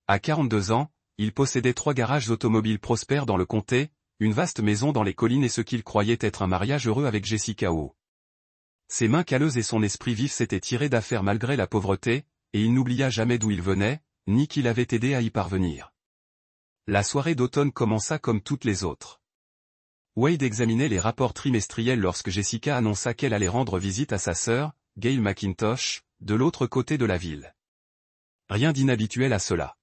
À 42 ans, il possédait 3 garages automobiles prospères dans le comté, une vaste maison dans les collines et ce qu'il croyait être un mariage heureux avec Jessica O. Ses mains calleuses et son esprit vif s'étaient tirés d'affaire malgré la pauvreté, et il n'oublia jamais d'où il venait, ni qu'il avait aidé à y parvenir. La soirée d'automne commença comme toutes les autres. Wade examinait les rapports trimestriels lorsque Jessica annonça qu'elle allait rendre visite à sa sœur, Gail McIntosh, de l'autre côté de la ville. Rien d'inhabituel à cela.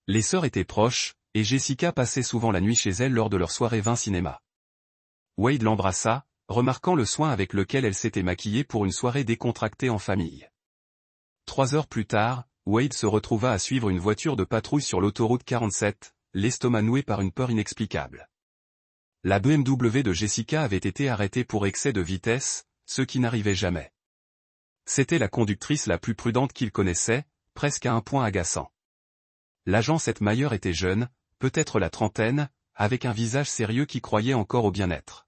Les sœurs étaient proches, et Jessica passait souvent la nuit chez elle lors de leur soirée vin cinéma. Wade l'embrassa, remarquant le soin avec lequel elle s'était maquillée pour une soirée décontractée en famille. 3 heures plus tard, Wade se retrouva à suivre une voiture de patrouille sur l'autoroute 47, l'estomac noué par une peur inexplicable. La BMW de Jessica avait été arrêtée pour excès de vitesse, ce qui n'arrivait jamais. C'était la conductrice la plus prudente qu'il connaissait, presque à un point agaçant. L'agent Seth Mayer était jeune, peut-être la trentaine, avec un visage sérieux qui croyait encore au bien-être.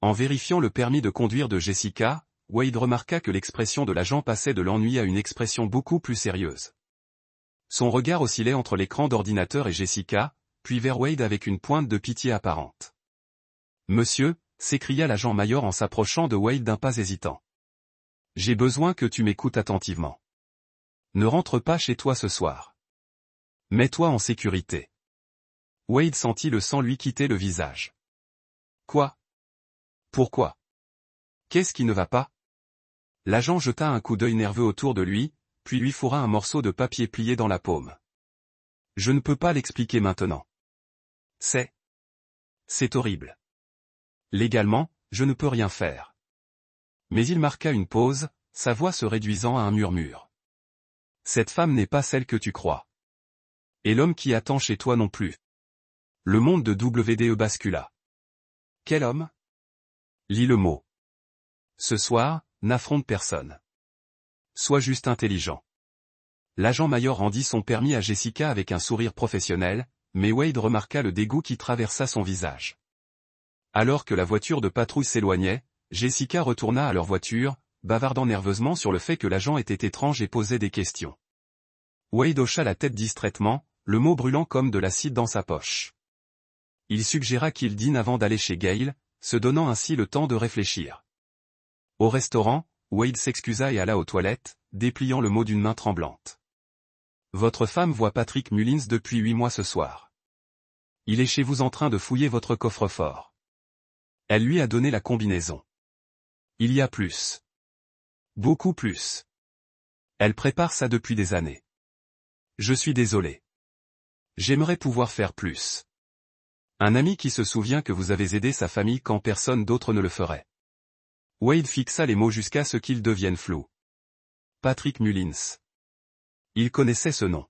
En vérifiant le permis de conduire de Jessica, Wade remarqua que l'expression de l'agent passait de l'ennui à une expression beaucoup plus sérieuse. Son regard oscillait entre l'écran d'ordinateur et Jessica, puis vers Wade avec une pointe de pitié apparente. « Monsieur », s'écria l'agent Mayer en s'approchant de Wade d'un pas hésitant. « J'ai besoin que tu m'écoutes attentivement. Ne rentre pas chez toi ce soir. Mets-toi en sécurité. » Wade sentit le sang lui quitter le visage. « Quoi ? Pourquoi ? Qu'est-ce qui ne va pas ?» L'agent jeta un coup d'œil nerveux autour de lui, puis lui fourra un morceau de papier plié dans la paume. « Je ne peux pas l'expliquer maintenant. C'est horrible. Légalement, je ne peux rien faire. » Mais il marqua une pause, sa voix se réduisant à un murmure. « Cette femme n'est pas celle que tu crois. Et l'homme qui attend chez toi non plus. » Le monde de WDE bascula. « Quel homme ? » Lis le mot. « Ce soir, n'affronte personne. Sois juste intelligent. » L'agent Mayer rendit son permis à Jessica avec un sourire professionnel, mais Wade remarqua le dégoût qui traversa son visage. Alors que la voiture de patrouille s'éloignait, Jessica retourna à leur voiture, bavardant nerveusement sur le fait que l'agent était étrange et posait des questions. Wade hocha la tête distraitement, le mot brûlant comme de l'acide dans sa poche. Il suggéra qu'il dîne avant d'aller chez Gail, se donnant ainsi le temps de réfléchir. Au restaurant, Wade s'excusa et alla aux toilettes, dépliant le mot d'une main tremblante. « Votre femme voit Patrick Mullins depuis 8 mois ce soir. Il est chez vous en train de fouiller votre coffre-fort. Elle lui a donné la combinaison. Il y a plus. Beaucoup plus. Elle prépare ça depuis des années. Je suis désolé. J'aimerais pouvoir faire plus. Un ami qui se souvient que vous avez aidé sa famille quand personne d'autre ne le ferait. » Wade fixa les mots jusqu'à ce qu'ils deviennent flous. Patrick Mullins. Il connaissait ce nom.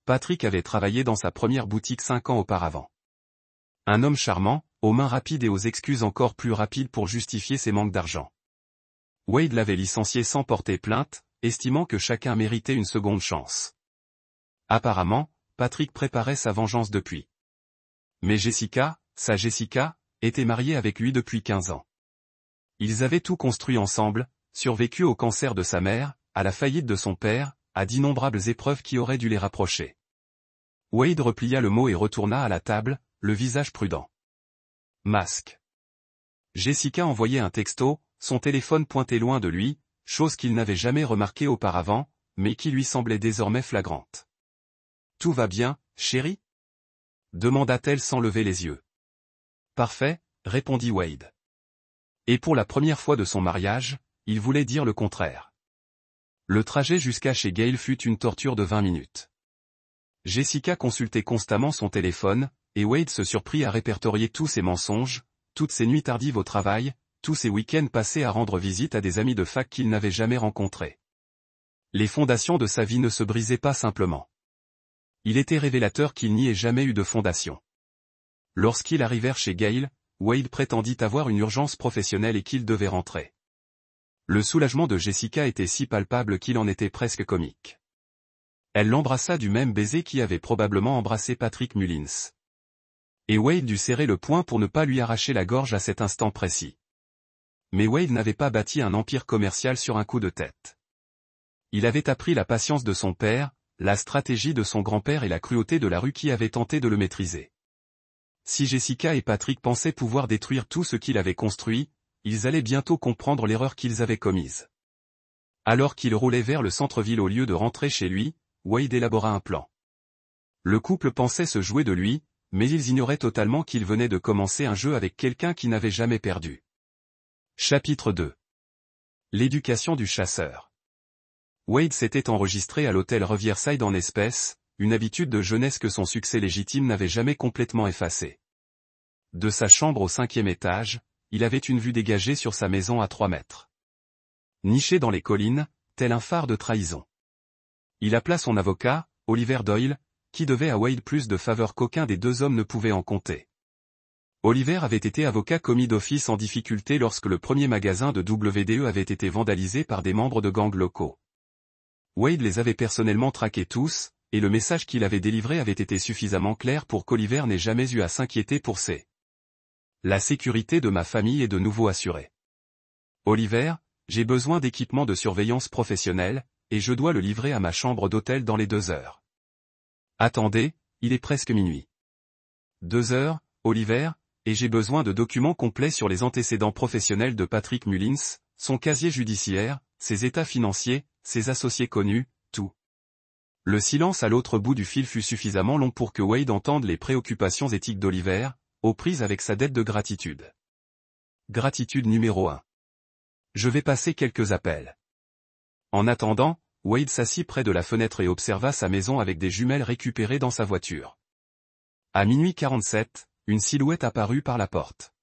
Patrick avait travaillé dans sa première boutique 5 ans auparavant. Un homme charmant, aux mains rapides et aux excuses encore plus rapides pour justifier ses manques d'argent. Wade l'avait licencié sans porter plainte, estimant que chacun méritait une seconde chance. Apparemment, Patrick préparait sa vengeance depuis. Mais Jessica, sa Jessica, était mariée avec lui depuis 15 ans. Ils avaient tout construit ensemble, survécu au cancer de sa mère, à la faillite de son père, à d'innombrables épreuves qui auraient dû les rapprocher. Wade replia le mot et retourna à la table, le visage prudent. Masque. Jessica envoyait un texto, son téléphone pointé loin de lui, chose qu'il n'avait jamais remarquée auparavant, mais qui lui semblait désormais flagrante. « Tout va bien, chérie ?» demanda-t-elle sans lever les yeux. « Parfait, » répondit Wade. Et pour la première fois de son mariage, il voulait dire le contraire. Le trajet jusqu'à chez Gail fut une torture de 20 minutes. Jessica consultait constamment son téléphone, et Wade se surprit à répertorier tous ses mensonges, toutes ses nuits tardives au travail, tous ses week-ends passés à rendre visite à des amis de fac qu'il n'avait jamais rencontrés. Les fondations de sa vie ne se brisaient pas simplement. Il était révélateur qu'il n'y ait jamais eu de fondation. Lorsqu'ils arrivèrent chez Gail, Wade prétendit avoir une urgence professionnelle et qu'il devait rentrer. Le soulagement de Jessica était si palpable qu'il en était presque comique. Elle l'embrassa du même baiser qui avait probablement embrassé Patrick Mullins. Et Wade dut serrer le poing pour ne pas lui arracher la gorge à cet instant précis. Mais Wade n'avait pas bâti un empire commercial sur un coup de tête. Il avait appris la patience de son père, la stratégie de son grand-père et la cruauté de la rue qui avait tenté de le maîtriser. Si Jessica et Patrick pensaient pouvoir détruire tout ce qu'il avait construit, ils allaient bientôt comprendre l'erreur qu'ils avaient commise. Alors qu'il roulait vers le centre-ville au lieu de rentrer chez lui, Wade élabora un plan. Le couple pensait se jouer de lui, mais ils ignoraient totalement qu'il venait de commencer un jeu avec quelqu'un qui n'avait jamais perdu. Chapitre 2. L'éducation du chasseur. Wade s'était enregistré à l'hôtel Riverside en espèces, une habitude de jeunesse que son succès légitime n'avait jamais complètement effacée. De sa chambre au 5e étage, il avait une vue dégagée sur sa maison à 3 mètres. Niché dans les collines, tel un phare de trahison. Il appela son avocat, Oliver Doyle, qui devait à Wade plus de faveurs qu'aucun des deux hommes ne pouvait en compter. Oliver avait été avocat commis d'office en difficulté lorsque le premier magasin de WDE avait été vandalisé par des membres de gangs locaux. Wade les avait personnellement traqués tous, et le message qu'il avait délivré avait été suffisamment clair pour qu'Oliver n'ait jamais eu à s'inquiéter pour ses. La sécurité de ma famille est de nouveau assurée. Oliver, j'ai besoin d'équipement de surveillance professionnelle, et je dois le livrer à ma chambre d'hôtel dans les 2 heures. Attendez, il est presque minuit. 2 heures, Oliver, et j'ai besoin de documents complets sur les antécédents professionnels de Patrick Mullins, son casier judiciaire, ses états financiers, ses associés connus, tout. Le silence à l'autre bout du fil fut suffisamment long pour que Wade entende les préoccupations éthiques d'Oliver, aux prises avec sa dette de gratitude. Gratitude numéro 1. Je vais passer quelques appels. En attendant, Wade s'assit près de la fenêtre et observa sa maison avec des jumelles récupérées dans sa voiture. À minuit 47, une silhouette apparut par la porte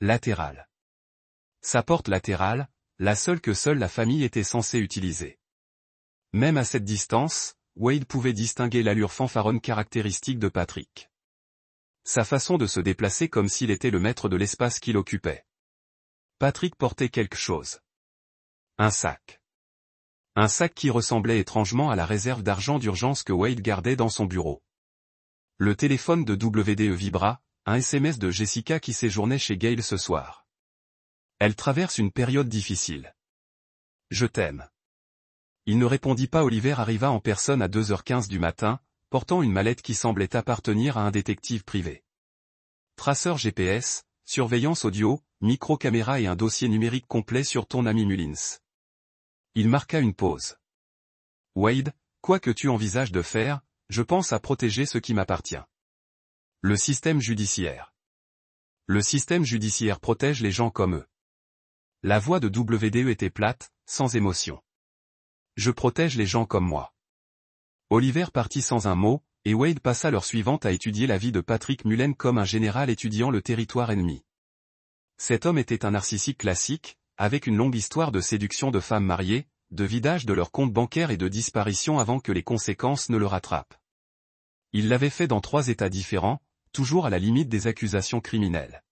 latérale. Sa porte latérale, la seule que seule la famille était censée utiliser. Même à cette distance, Wade pouvait distinguer l'allure fanfaronne caractéristique de Patrick. Sa façon de se déplacer comme s'il était le maître de l'espace qu'il occupait. Patrick portait quelque chose. Un sac. Un sac qui ressemblait étrangement à la réserve d'argent d'urgence que Wade gardait dans son bureau. Le téléphone de WDE vibra, un SMS de Jessica qui séjournait chez Gail ce soir. Elle traverse une période difficile. Je t'aime. Il ne répondit pas. Oliver arriva en personne à 2h15 du matin, portant une mallette qui semblait appartenir à un détective privé. Traceur GPS, surveillance audio, micro-caméra et un dossier numérique complet sur ton ami Mullins. Il marqua une pause. Wade, quoi que tu envisages de faire, je pense à protéger ce qui m'appartient. Le système judiciaire. Le système judiciaire protège les gens comme eux. La voix de WDE était plate, sans émotion. Je protège les gens comme moi. Oliver partit sans un mot, et Wade passa l'heure suivante à étudier la vie de Patrick Mullins comme un général étudiant le territoire ennemi. Cet homme était un narcissique classique, avec une longue histoire de séduction de femmes mariées, de vidage de leurs comptes bancaires et de disparition avant que les conséquences ne le rattrapent. Il l'avait fait dans 3 États différents, toujours à la limite des accusations criminelles.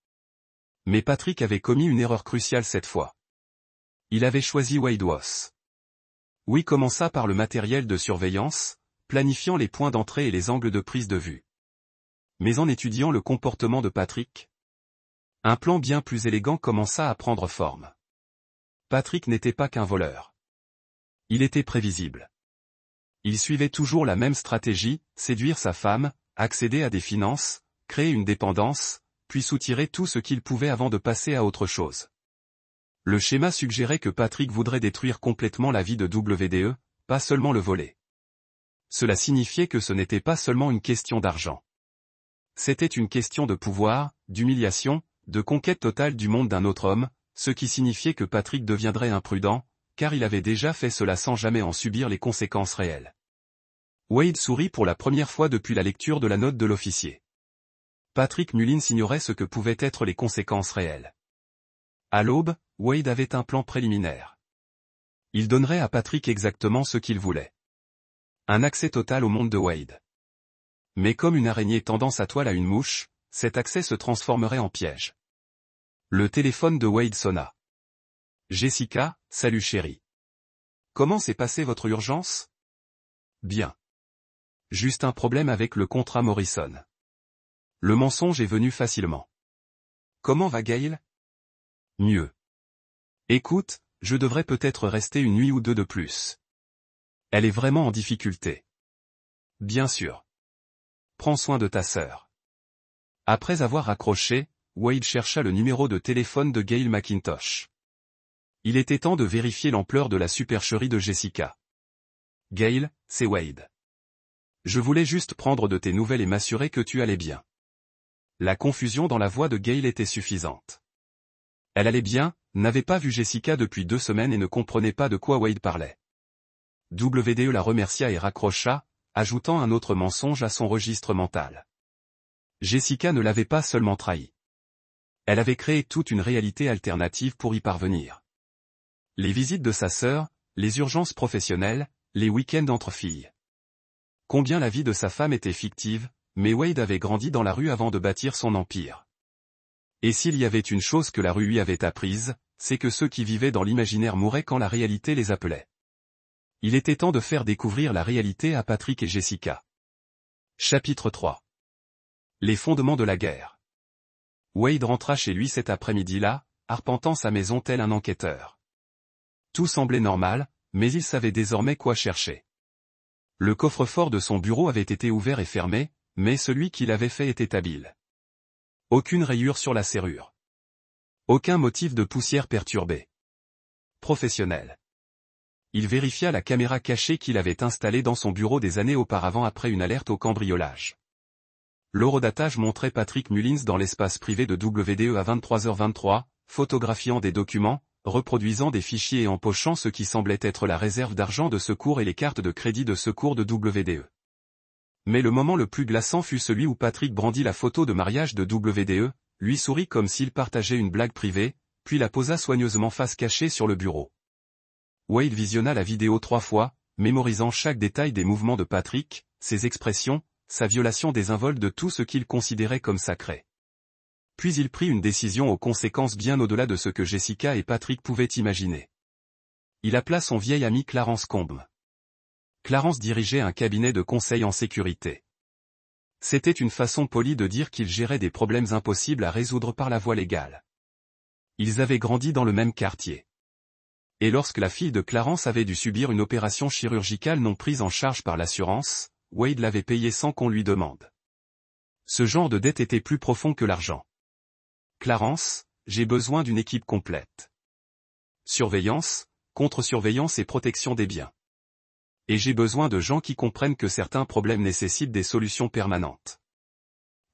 Mais Patrick avait commis une erreur cruciale cette fois. Il avait choisi Wade Woss. Oui, commença par le matériel de surveillance, planifiant les points d'entrée et les angles de prise de vue. Mais en étudiant le comportement de Patrick, un plan bien plus élégant commença à prendre forme. Patrick n'était pas qu'un voleur. Il était prévisible. Il suivait toujours la même stratégie, séduire sa femme, accéder à des finances, créer une dépendance, puis soutirer tout ce qu'il pouvait avant de passer à autre chose. Le schéma suggérait que Patrick voudrait détruire complètement la vie de WDE, pas seulement le voler. Cela signifiait que ce n'était pas seulement une question d'argent. C'était une question de pouvoir, d'humiliation, de conquête totale du monde d'un autre homme, ce qui signifiait que Patrick deviendrait imprudent, car il avait déjà fait cela sans jamais en subir les conséquences réelles. Wade sourit pour la première fois depuis la lecture de la note de l'officier. Patrick Mullins ignorait ce que pouvaient être les conséquences réelles. À l'aube, Wade avait un plan préliminaire. Il donnerait à Patrick exactement ce qu'il voulait. Un accès total au monde de Wade. Mais comme une araignée tendant sa toile à une mouche, cet accès se transformerait en piège. Le téléphone de Wade sonna. Jessica, salut chérie. Comment s'est passée votre urgence? Bien. Juste un problème avec le contrat Morrison. Le mensonge est venu facilement. Comment va Gail? Mieux. Écoute, je devrais peut-être rester une nuit ou 2 de plus. Elle est vraiment en difficulté. Bien sûr. Prends soin de ta sœur. Après avoir raccroché, Wade chercha le numéro de téléphone de Gail McIntosh. Il était temps de vérifier l'ampleur de la supercherie de Jessica. Gail, c'est Wade. Je voulais juste prendre de tes nouvelles et m'assurer que tu allais bien. La confusion dans la voix de Gail était suffisante. Elle allait bien, n'avait pas vu Jessica depuis 2 semaines et ne comprenait pas de quoi Wade parlait. WDE la remercia et raccrocha, ajoutant un autre mensonge à son registre mental. Jessica ne l'avait pas seulement trahi. Elle avait créé toute une réalité alternative pour y parvenir. Les visites de sa sœur, les urgences professionnelles, les week-ends entre filles. Combien la vie de sa femme était fictive, mais Wade avait grandi dans la rue avant de bâtir son empire. Et s'il y avait une chose que la rue lui avait apprise, c'est que ceux qui vivaient dans l'imaginaire mouraient quand la réalité les appelait. Il était temps de faire découvrir la réalité à Patrick et Jessica. Chapitre 3. Les fondements de la guerre. Wade rentra chez lui cet après-midi-là, arpentant sa maison tel un enquêteur. Tout semblait normal, mais il savait désormais quoi chercher. Le coffre-fort de son bureau avait été ouvert et fermé, mais celui qui l'avait fait était habile. Aucune rayure sur la serrure. Aucun motif de poussière perturbé. Professionnel. Il vérifia la caméra cachée qu'il avait installée dans son bureau des années auparavant après une alerte au cambriolage. L'horodatage montrait Patrick Mullins dans l'espace privé de WDE à 23h23, photographiant des documents, reproduisant des fichiers et empochant ce qui semblait être la réserve d'argent de secours et les cartes de crédit de secours de WDE. Mais le moment le plus glaçant fut celui où Patrick brandit la photo de mariage de WDE, lui sourit comme s'il partageait une blague privée, puis la posa soigneusement face cachée sur le bureau. Wade visionna la vidéo 3 fois, mémorisant chaque détail des mouvements de Patrick, ses expressions, sa violation désinvolte de tout ce qu'il considérait comme sacré. Puis il prit une décision aux conséquences bien au-delà de ce que Jessica et Patrick pouvaient imaginer. Il appela son vieil ami Clarence Combe. Clarence dirigeait un cabinet de conseil en sécurité. C'était une façon polie de dire qu'il gérait des problèmes impossibles à résoudre par la voie légale. Ils avaient grandi dans le même quartier. Et lorsque la fille de Clarence avait dû subir une opération chirurgicale non prise en charge par l'assurance, Wade l'avait payée sans qu'on lui demande. Ce genre de dette était plus profond que l'argent. Clarence, j'ai besoin d'une équipe complète. Surveillance, contre-surveillance et protection des biens. Et j'ai besoin de gens qui comprennent que certains problèmes nécessitent des solutions permanentes.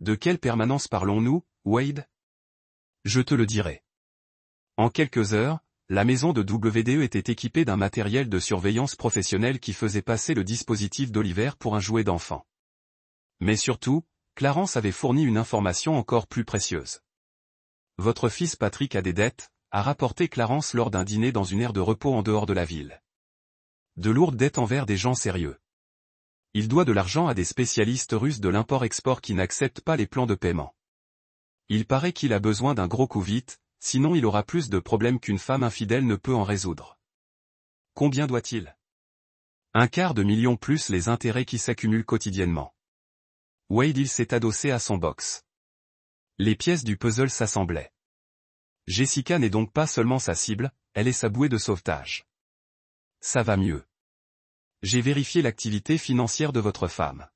De quelle permanence parlons-nous, Wade? Je te le dirai. En quelques heures, la maison de WDE était équipée d'un matériel de surveillance professionnelle qui faisait passer le dispositif d'Oliver pour un jouet d'enfant. Mais surtout, Clarence avait fourni une information encore plus précieuse. Votre fils Patrick a des dettes, a rapporté Clarence lors d'un dîner dans une aire de repos en dehors de la ville. De lourdes dettes envers des gens sérieux. Il doit de l'argent à des spécialistes russes de l'import-export qui n'acceptent pas les plans de paiement. Il paraît qu'il a besoin d'un gros coup vite, sinon il aura plus de problèmes qu'une femme infidèle ne peut en résoudre. Combien doit-il? 1/4 million plus les intérêts qui s'accumulent quotidiennement. Wade il s'est adossé à son box. Les pièces du puzzle s'assemblaient. Jessica n'est donc pas seulement sa cible, elle est sa bouée de sauvetage. Ça va mieux. J'ai vérifié l'activité financière de votre femme.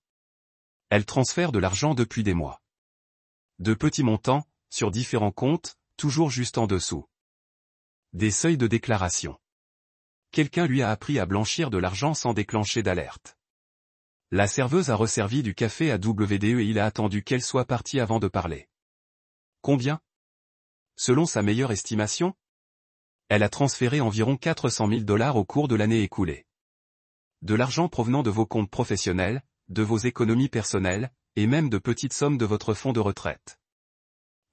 Elle transfère de l'argent depuis des mois. De petits montants, sur différents comptes, toujours juste en dessous. Des seuils de déclaration. Quelqu'un lui a appris à blanchir de l'argent sans déclencher d'alerte. La serveuse a resservi du café à WDE et il a attendu qu'elle soit partie avant de parler. Combien? Selon sa meilleure estimation? Elle a transféré environ 400 000 $ au cours de l'année écoulée. De l'argent provenant de vos comptes professionnels, de vos économies personnelles, et même de petites sommes de votre fonds de retraite.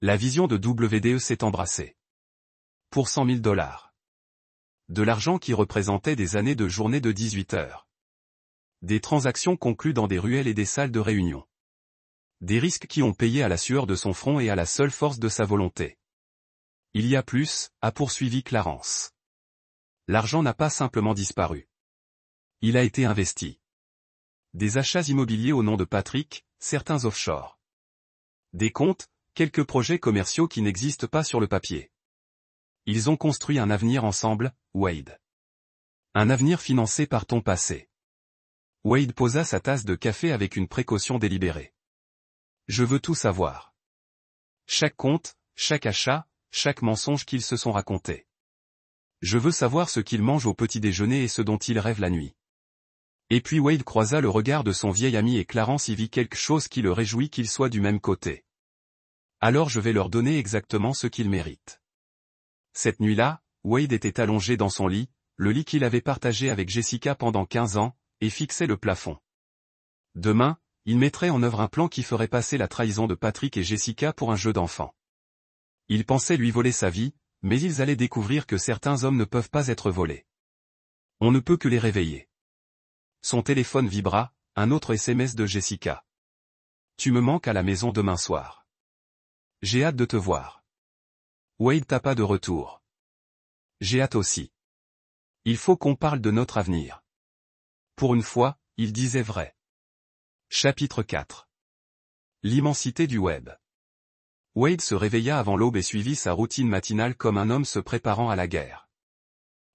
La vision de WDE s'est embrassée. Pour 100 000 $. De l'argent qui représentait des années de journée de 18 heures. Des transactions conclues dans des ruelles et des salles de réunion. Des risques qui ont payé à la sueur de son front et à la seule force de sa volonté. Il y a plus, a poursuivi Clarence. L'argent n'a pas simplement disparu. Il a été investi. Des achats immobiliers au nom de Patrick, certains offshore. Des comptes, quelques projets commerciaux qui n'existent pas sur le papier. Ils ont construit un avenir ensemble, Wade. Un avenir financé par ton passé. Wade posa sa tasse de café avec une précaution délibérée. Je veux tout savoir. Chaque compte, chaque achat, chaque mensonge qu'ils se sont racontés. Je veux savoir ce qu'ils mangent au petit déjeuner et ce dont ils rêvent la nuit. Et puis Wade croisa le regard de son vieil ami et Clarence y vit quelque chose qui le réjouit qu'ils soient du même côté. Alors je vais leur donner exactement ce qu'ils méritent. Cette nuit-là, Wade était allongé dans son lit, le lit qu'il avait partagé avec Jessica pendant 15 ans, et fixait le plafond. Demain, il mettrait en œuvre un plan qui ferait passer la trahison de Patrick et Jessica pour un jeu d'enfant. Il pensait lui voler sa vie, mais ils allaient découvrir que certains hommes ne peuvent pas être volés. On ne peut que les réveiller. Son téléphone vibra, un autre SMS de Jessica. Tu me manques à la maison demain soir. J'ai hâte de te voir. Wade tapa de retour. J'ai hâte aussi. Il faut qu'on parle de notre avenir. Pour une fois, il disait vrai. Chapitre 4. L'immensité du web. Wade se réveilla avant l'aube et suivit sa routine matinale comme un homme se préparant à la guerre.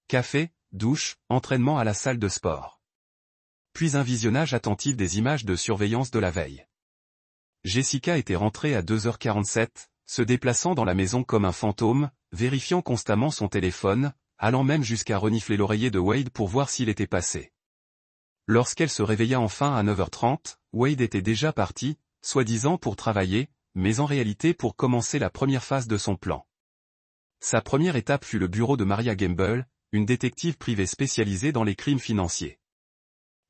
Café, douche, entraînement à la salle de sport. Puis un visionnage attentif des images de surveillance de la veille. Jessica était rentrée à 2h47, se déplaçant dans la maison comme un fantôme, vérifiant constamment son téléphone, allant même jusqu'à renifler l'oreiller de Wade pour voir s'il était passé. Lorsqu'elle se réveilla enfin à 9h30, Wade était déjà parti, soi-disant pour travailler, mais en réalité pour commencer la première phase de son plan. Sa première étape fut le bureau de Maria Gamble, une détective privée spécialisée dans les crimes financiers.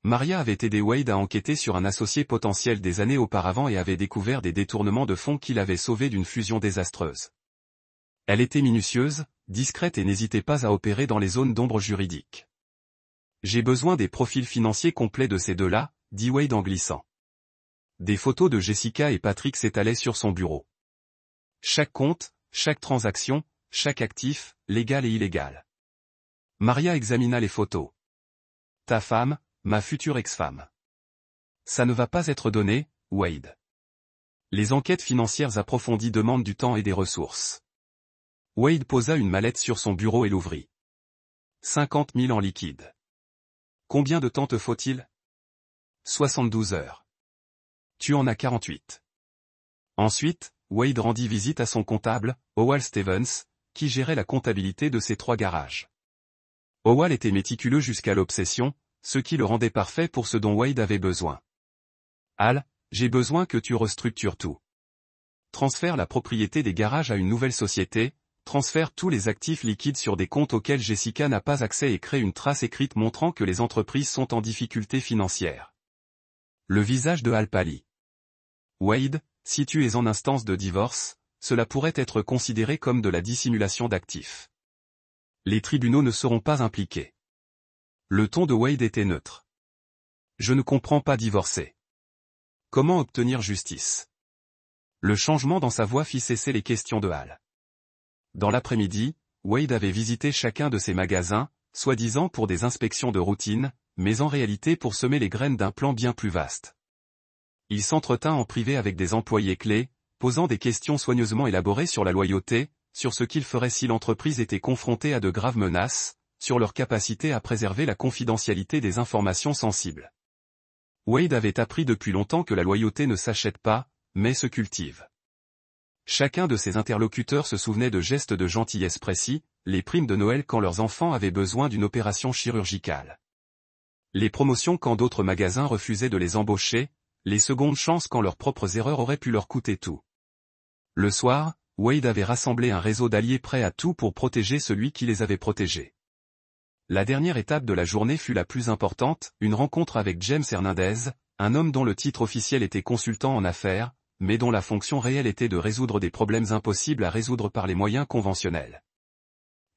Maria avait aidé Wade à enquêter sur un associé potentiel des années auparavant et avait découvert des détournements de fonds qui l'avaient sauvé d'une fusion désastreuse. Elle était minutieuse, discrète et n'hésitait pas à opérer dans les zones d'ombre juridiques. J'ai besoin des profils financiers complets de ces deux-là, dit Wade en glissant. Des photos de Jessica et Patrick s'étalaient sur son bureau. Chaque compte, chaque transaction, chaque actif, légal et illégal. Maria examina les photos. Ta femme, ma future ex-femme. Ça ne va pas être donné, Wade. Les enquêtes financières approfondies demandent du temps et des ressources. Wade posa une mallette sur son bureau et l'ouvrit. 50 000 en liquide. Combien de temps te faut-il? 72 heures. Tu en as 48. Ensuite, Wade rendit visite à son comptable, Howell Stevens, qui gérait la comptabilité de ses 3 garages. Howell était méticuleux jusqu'à l'obsession, ce qui le rendait parfait pour ce dont Wade avait besoin. Al, j'ai besoin que tu restructures tout. Transfère la propriété des garages à une nouvelle société, transfère tous les actifs liquides sur des comptes auxquels Jessica n'a pas accès et crée une trace écrite montrant que les entreprises sont en difficulté financière. Le visage de Al pâlit. Wade, si tu es en instance de divorce, cela pourrait être considéré comme de la dissimulation d'actifs. Les tribunaux ne seront pas impliqués. Le ton de Wade était neutre. Je ne comprends pas divorcer. Comment obtenir justice? Le changement dans sa voix fit cesser les questions de Al. Dans l'après-midi, Wade avait visité chacun de ses magasins, soi-disant pour des inspections de routine, mais en réalité pour semer les graines d'un plan bien plus vaste. Il s'entretint en privé avec des employés clés, posant des questions soigneusement élaborées sur la loyauté, sur ce qu'il ferait si l'entreprise était confrontée à de graves menaces, sur leur capacité à préserver la confidentialité des informations sensibles. Wade avait appris depuis longtemps que la loyauté ne s'achète pas, mais se cultive. Chacun de ses interlocuteurs se souvenait de gestes de gentillesse précis, les primes de Noël quand leurs enfants avaient besoin d'une opération chirurgicale. Les promotions quand d'autres magasins refusaient de les embaucher, les secondes chances quand leurs propres erreurs auraient pu leur coûter tout. Le soir, Wade avait rassemblé un réseau d'alliés prêts à tout pour protéger celui qui les avait protégés. La dernière étape de la journée fut la plus importante, une rencontre avec James Hernandez, un homme dont le titre officiel était consultant en affaires, mais dont la fonction réelle était de résoudre des problèmes impossibles à résoudre par les moyens conventionnels.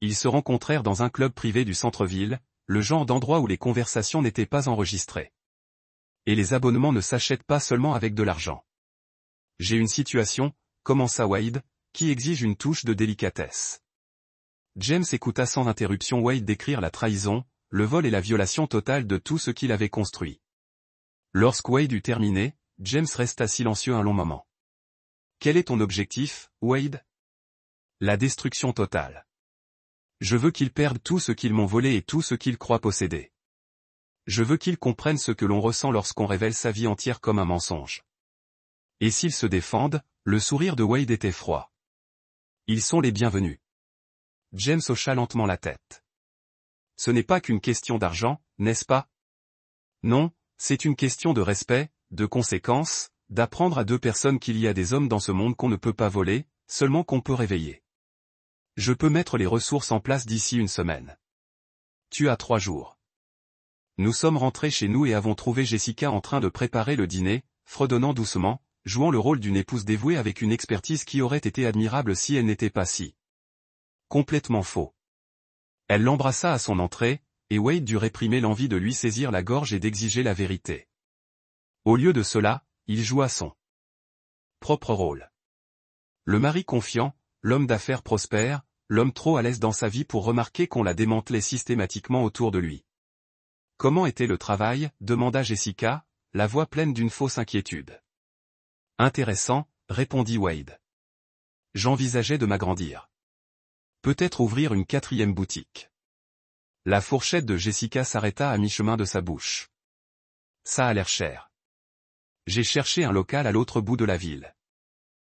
Ils se rencontrèrent dans un club privé du centre-ville, le genre d'endroit où les conversations n'étaient pas enregistrées. Et les abonnements ne s'achètent pas seulement avec de l'argent. J'ai une situation, commença Wade, qui exige une touche de délicatesse. James écouta sans interruption Wade décrire la trahison, le vol et la violation totale de tout ce qu'il avait construit. Lorsque Wade eut terminé, James resta silencieux un long moment. Quel est ton objectif, Wade? La destruction totale. Je veux qu'ils perdent tout ce qu'ils m'ont volé et tout ce qu'ils croient posséder. Je veux qu'ils comprennent ce que l'on ressent lorsqu'on révèle sa vie entière comme un mensonge. Et s'ils se défendent, le sourire de Wade était froid. Ils sont les bienvenus. James hocha lentement la tête. Ce n'est pas qu'une question d'argent, n'est-ce pas? Non, c'est une question de respect, de conséquence, d'apprendre à deux personnes qu'il y a des hommes dans ce monde qu'on ne peut pas voler, seulement qu'on peut réveiller. Je peux mettre les ressources en place d'ici une semaine. Tu as 3 jours. Nous sommes rentrés chez nous et avons trouvé Jessica en train de préparer le dîner, fredonnant doucement, jouant le rôle d'une épouse dévouée avec une expertise qui aurait été admirable si elle n'était pas si complètement faux. Elle l'embrassa à son entrée, et Wade dut réprimer l'envie de lui saisir la gorge et d'exiger la vérité. Au lieu de cela, il joua son propre rôle. Le mari confiant, l'homme d'affaires prospère, l'homme trop à l'aise dans sa vie pour remarquer qu'on la démantelait systématiquement autour de lui. Comment était le travail? Demanda Jessica, la voix pleine d'une fausse inquiétude. Intéressant, répondit Wade. J'envisageais de m'agrandir. Peut-être ouvrir une 4e boutique. La fourchette de Jessica s'arrêta à mi-chemin de sa bouche. Ça a l'air cher. J'ai cherché un local à l'autre bout de la ville.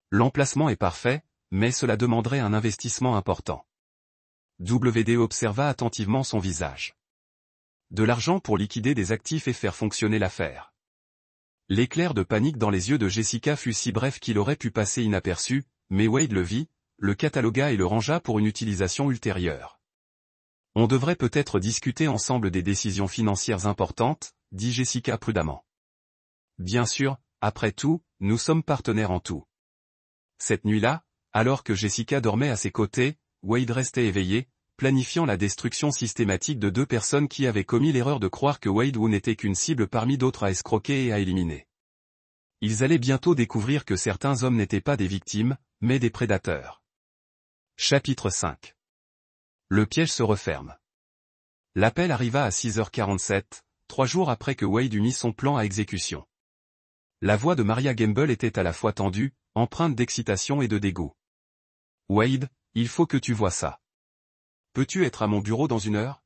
L'emplacement est parfait, mais cela demanderait un investissement important. WD observa attentivement son visage. De l'argent pour liquider des actifs et faire fonctionner l'affaire. L'éclair de panique dans les yeux de Jessica fut si bref qu'il aurait pu passer inaperçu, mais Wade le vit, le catalogua et le rangea pour une utilisation ultérieure. On devrait peut-être discuter ensemble des décisions financières importantes, dit Jessica prudemment. Bien sûr, après tout, nous sommes partenaires en tout. Cette nuit-là, alors que Jessica dormait à ses côtés, Wade restait éveillé, planifiant la destruction systématique de 2 personnes qui avaient commis l'erreur de croire que Wade Wu n'était qu'une cible parmi d'autres à escroquer et à éliminer. Ils allaient bientôt découvrir que certains hommes n'étaient pas des victimes, mais des prédateurs. Chapitre 5. Le piège se referme. L'appel arriva à 6h47, 3 jours après que Wade eut mis son plan à exécution. La voix de Maria Gamble était à la fois tendue, empreinte d'excitation et de dégoût. Wade, il faut que tu vois ça. Peux-tu être à mon bureau dans 1 heure?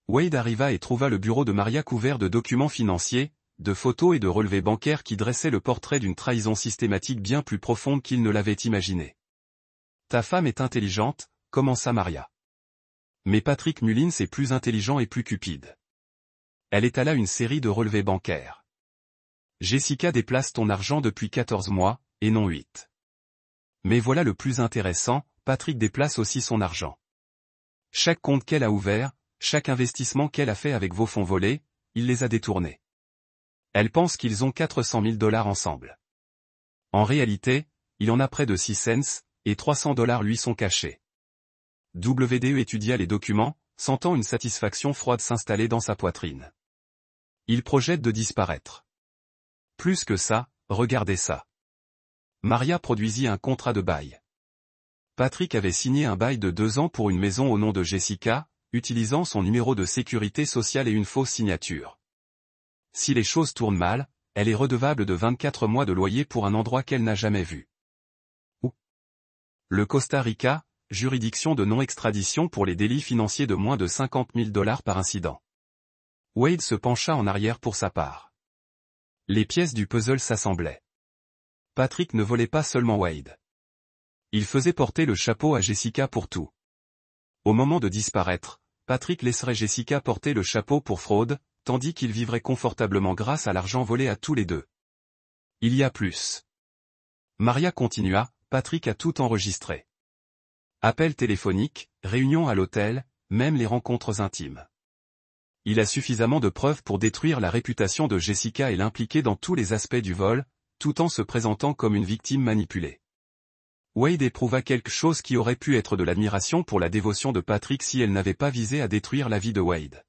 Wade arriva et trouva le bureau de Maria couvert de documents financiers, de photos et de relevés bancaires qui dressaient le portrait d'une trahison systématique bien plus profonde qu'il ne l'avait imaginé. Ta femme est intelligente, commença Maria. Mais Patrick Mullins est plus intelligent et plus cupide. Elle étala une série de relevés bancaires. Jessica déplace ton argent depuis 14 mois, et non 8. Mais voilà le plus intéressant, Patrick déplace aussi son argent. Chaque compte qu'elle a ouvert, chaque investissement qu'elle a fait avec vos fonds volés, il les a détournés. Elle pense qu'ils ont 400 000 $ ensemble. En réalité, il en a près de 6 cents, et 300 $ lui sont cachés. WDE étudia les documents, sentant une satisfaction froide s'installer dans sa poitrine. Il projette de disparaître. Plus que ça, regardez ça. Maria produisit un contrat de bail. Patrick avait signé un bail de 2 ans pour une maison au nom de Jessica, utilisant son numéro de sécurité sociale et une fausse signature. Si les choses tournent mal, elle est redevable de 24 mois de loyer pour un endroit qu'elle n'a jamais vu. Où? Le Costa Rica, juridiction de non-extradition pour les délits financiers de moins de 50 000 $ par incident. Wade se pencha en arrière pour sa part. Les pièces du puzzle s'assemblaient. Patrick ne volait pas seulement Wade. Il faisait porter le chapeau à Jessica pour tout. Au moment de disparaître, Patrick laisserait Jessica porter le chapeau pour fraude, tandis qu'ils vivraient confortablement grâce à l'argent volé à tous les deux. Il y a plus. Maria continua, Patrick a tout enregistré. Appels téléphoniques, réunions à l'hôtel, même les rencontres intimes. Il a suffisamment de preuves pour détruire la réputation de Jessica et l'impliquer dans tous les aspects du vol, tout en se présentant comme une victime manipulée. Wade éprouva quelque chose qui aurait pu être de l'admiration pour la dévotion de Patrick si elle n'avait pas visé à détruire la vie de Wade.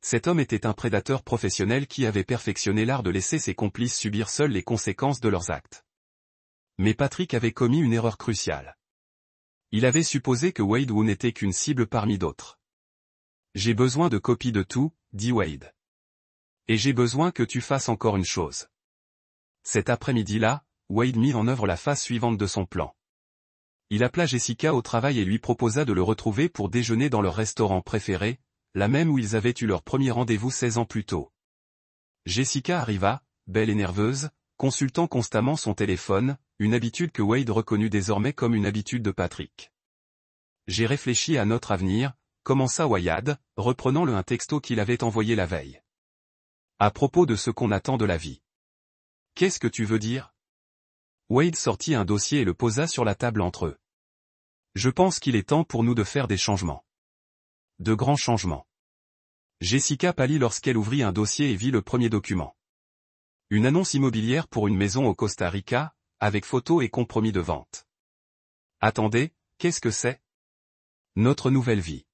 Cet homme était un prédateur professionnel qui avait perfectionné l'art de laisser ses complices subir seuls les conséquences de leurs actes. Mais Patrick avait commis une erreur cruciale. Il avait supposé que Wade Wu n'était qu'une cible parmi d'autres. J'ai besoin de copies de tout, dit Wade. Et j'ai besoin que tu fasses encore une chose. Cet après-midi-là, Wade mit en œuvre la phase suivante de son plan. Il appela Jessica au travail et lui proposa de le retrouver pour déjeuner dans leur restaurant préféré, la même où ils avaient eu leur premier rendez-vous 16 ans plus tôt. Jessica arriva, belle et nerveuse, consultant constamment son téléphone, une habitude que Wade reconnut désormais comme une habitude de Patrick. J'ai réfléchi à notre avenir, commença Wyatt, reprenant un texto qu'il avait envoyé la veille. À propos de ce qu'on attend de la vie. Qu'est-ce que tu veux dire? Wade sortit un dossier et le posa sur la table entre eux. Je pense qu'il est temps pour nous de faire des changements. De grands changements. Jessica pâlit lorsqu'elle ouvrit un dossier et vit le premier document. Une annonce immobilière pour une maison au Costa Rica, avec photos et compromis de vente. Attendez, qu'est-ce que c'est? Notre nouvelle vie.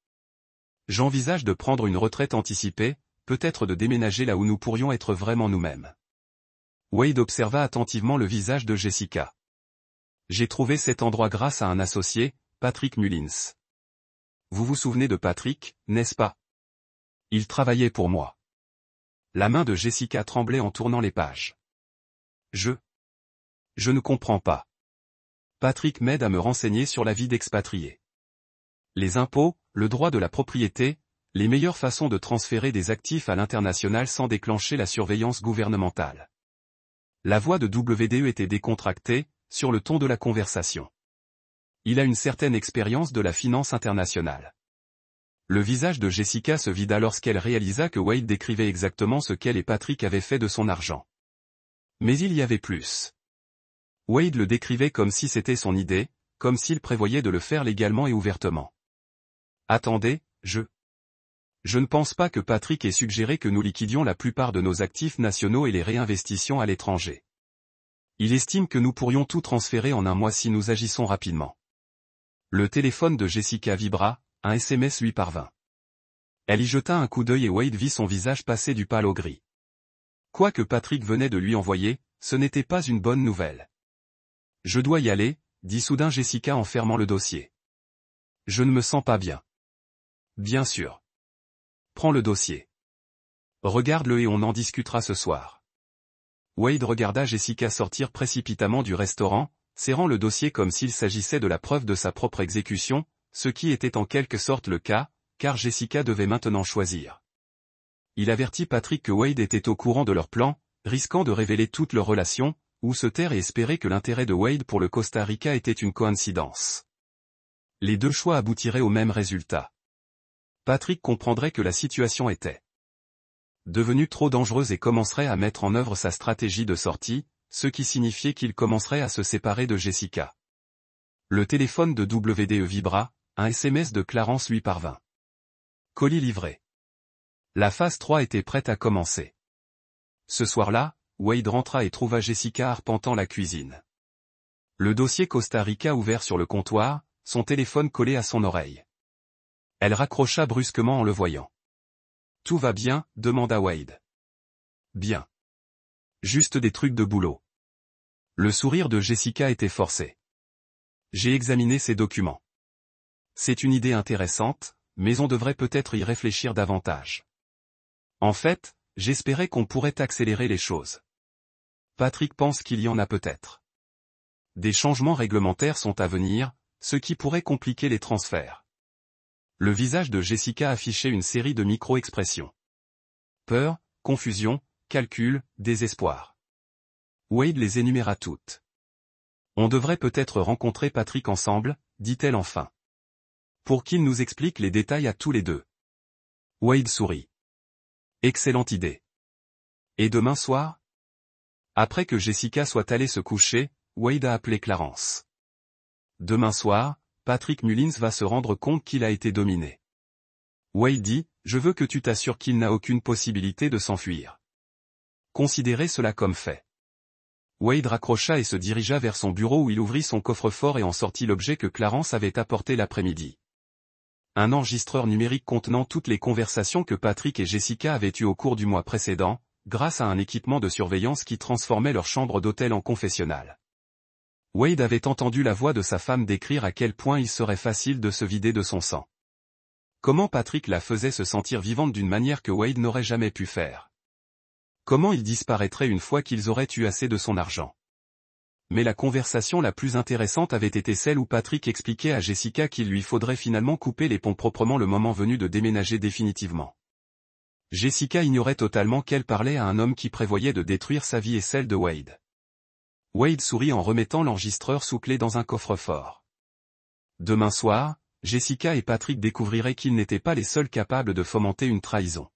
J'envisage de prendre une retraite anticipée, peut-être de déménager là où nous pourrions être vraiment nous-mêmes. Wade observa attentivement le visage de Jessica. J'ai trouvé cet endroit grâce à un associé, Patrick Mullins. Vous vous souvenez de Patrick, n'est-ce pas? Il travaillait pour moi. La main de Jessica tremblait en tournant les pages. Je ne comprends pas. Patrick m'aide à me renseigner sur la vie d'expatrié. Les impôts, le droit de la propriété, les meilleures façons de transférer des actifs à l'international sans déclencher la surveillance gouvernementale. La voix de WDE était décontractée, sur le ton de la conversation. Il a une certaine expérience de la finance internationale. Le visage de Jessica se vida lorsqu'elle réalisa que Wade décrivait exactement ce qu'elle et Patrick avaient fait de son argent. Mais il y avait plus. Wade le décrivait comme si c'était son idée, comme s'il prévoyait de le faire légalement et ouvertement. Attendez, je ne pense pas que Patrick ait suggéré que nous liquidions la plupart de nos actifs nationaux et les réinvestissions à l'étranger. Il estime que nous pourrions tout transférer en un mois si nous agissons rapidement. Le téléphone de Jessica vibra, un SMS lui parvint. Elle y jeta un coup d'œil et Wade vit son visage passer du pâle au gris. Quoi que Patrick venait de lui envoyer, ce n'était pas une bonne nouvelle. Je dois y aller, dit soudain Jessica en fermant le dossier. Je ne me sens pas bien. Bien sûr. Prends le dossier. Regarde-le et on en discutera ce soir. Wade regarda Jessica sortir précipitamment du restaurant, serrant le dossier comme s'il s'agissait de la preuve de sa propre exécution, ce qui était en quelque sorte le cas, car Jessica devait maintenant choisir. Il avertit Patrick que Wade était au courant de leur plan, risquant de révéler toute leur relation, ou se taire et espérer que l'intérêt de Wade pour le Costa Rica était une coïncidence. Les deux choix aboutiraient au même résultat. Patrick comprendrait que la situation était devenue trop dangereuse et commencerait à mettre en œuvre sa stratégie de sortie, ce qui signifiait qu'il commencerait à se séparer de Jessica. Le téléphone de WDE vibra, un SMS de Clarence lui parvint. Colis livré. La phase 3 était prête à commencer. Ce soir-là, Wade rentra et trouva Jessica arpentant la cuisine. Le dossier Costa Rica ouvert sur le comptoir, son téléphone collé à son oreille. Elle raccrocha brusquement en le voyant. « Tout va bien ?» demanda Wade. « Bien. Juste des trucs de boulot. » Le sourire de Jessica était forcé. « J'ai examiné ces documents. C'est une idée intéressante, mais on devrait peut-être y réfléchir davantage. En fait, j'espérais qu'on pourrait accélérer les choses. Patrick pense qu'il y en a peut-être. Des changements réglementaires sont à venir, ce qui pourrait compliquer les transferts. » Le visage de Jessica affichait une série de micro-expressions. Peur, confusion, calcul, désespoir. Wade les énuméra toutes. On devrait peut-être rencontrer Patrick ensemble, dit-elle enfin. Pour qu'il nous explique les détails à tous les deux. Wade sourit. Excellente idée. Et demain soir? Après que Jessica soit allée se coucher, Wade a appelé Clarence. Demain soir, Patrick Mullins va se rendre compte qu'il a été dominé. Wade dit, je veux que tu t'assures qu'il n'a aucune possibilité de s'enfuir. Considérez cela comme fait. Wade raccrocha et se dirigea vers son bureau où il ouvrit son coffre-fort et en sortit l'objet que Clarence avait apporté l'après-midi. Un enregistreur numérique contenant toutes les conversations que Patrick et Jessica avaient eues au cours du mois précédent, grâce à un équipement de surveillance qui transformait leur chambre d'hôtel en confessionnal. Wade avait entendu la voix de sa femme décrire à quel point il serait facile de se vider de son sang. Comment Patrick la faisait se sentir vivante d'une manière que Wade n'aurait jamais pu faire. Comment il disparaîtrait une fois qu'ils auraient eu assez de son argent. mais la conversation la plus intéressante avait été celle où Patrick expliquait à Jessica qu'il lui faudrait finalement couper les ponts proprement le moment venu de déménager définitivement. Jessica ignorait totalement qu'elle parlait à un homme qui prévoyait de détruire sa vie et celle de Wade. Wade sourit en remettant l'enregistreur sous clé dans un coffre-fort. Demain soir, Jessica et Patrick découvriraient qu'ils n'étaient pas les seuls capables de fomenter une trahison.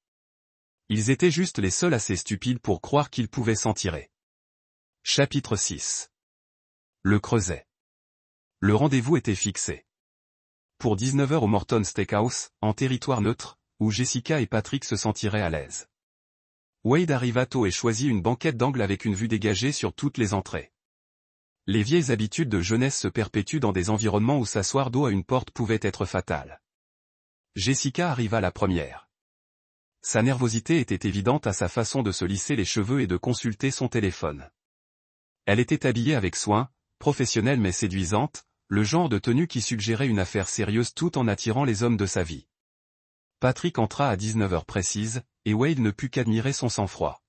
Ils étaient juste les seuls assez stupides pour croire qu'ils pouvaient s'en tirer. Chapitre 6. Le Creuset. Le rendez-vous était fixé. Pour 19 h au Morton Steakhouse, en territoire neutre, où Jessica et Patrick se sentiraient à l'aise. Wade arriva tôt et choisit une banquette d'angle avec une vue dégagée sur toutes les entrées. Les vieilles habitudes de jeunesse se perpétuent dans des environnements où s'asseoir dos à une porte pouvait être fatal. Jessica arriva la première. Sa nervosité était évidente à sa façon de se lisser les cheveux et de consulter son téléphone. Elle était habillée avec soin, professionnelle mais séduisante, le genre de tenue qui suggérait une affaire sérieuse tout en attirant les hommes de sa vie. Patrick entra à 19 h précises, et Wade ne put qu'admirer son sang-froid.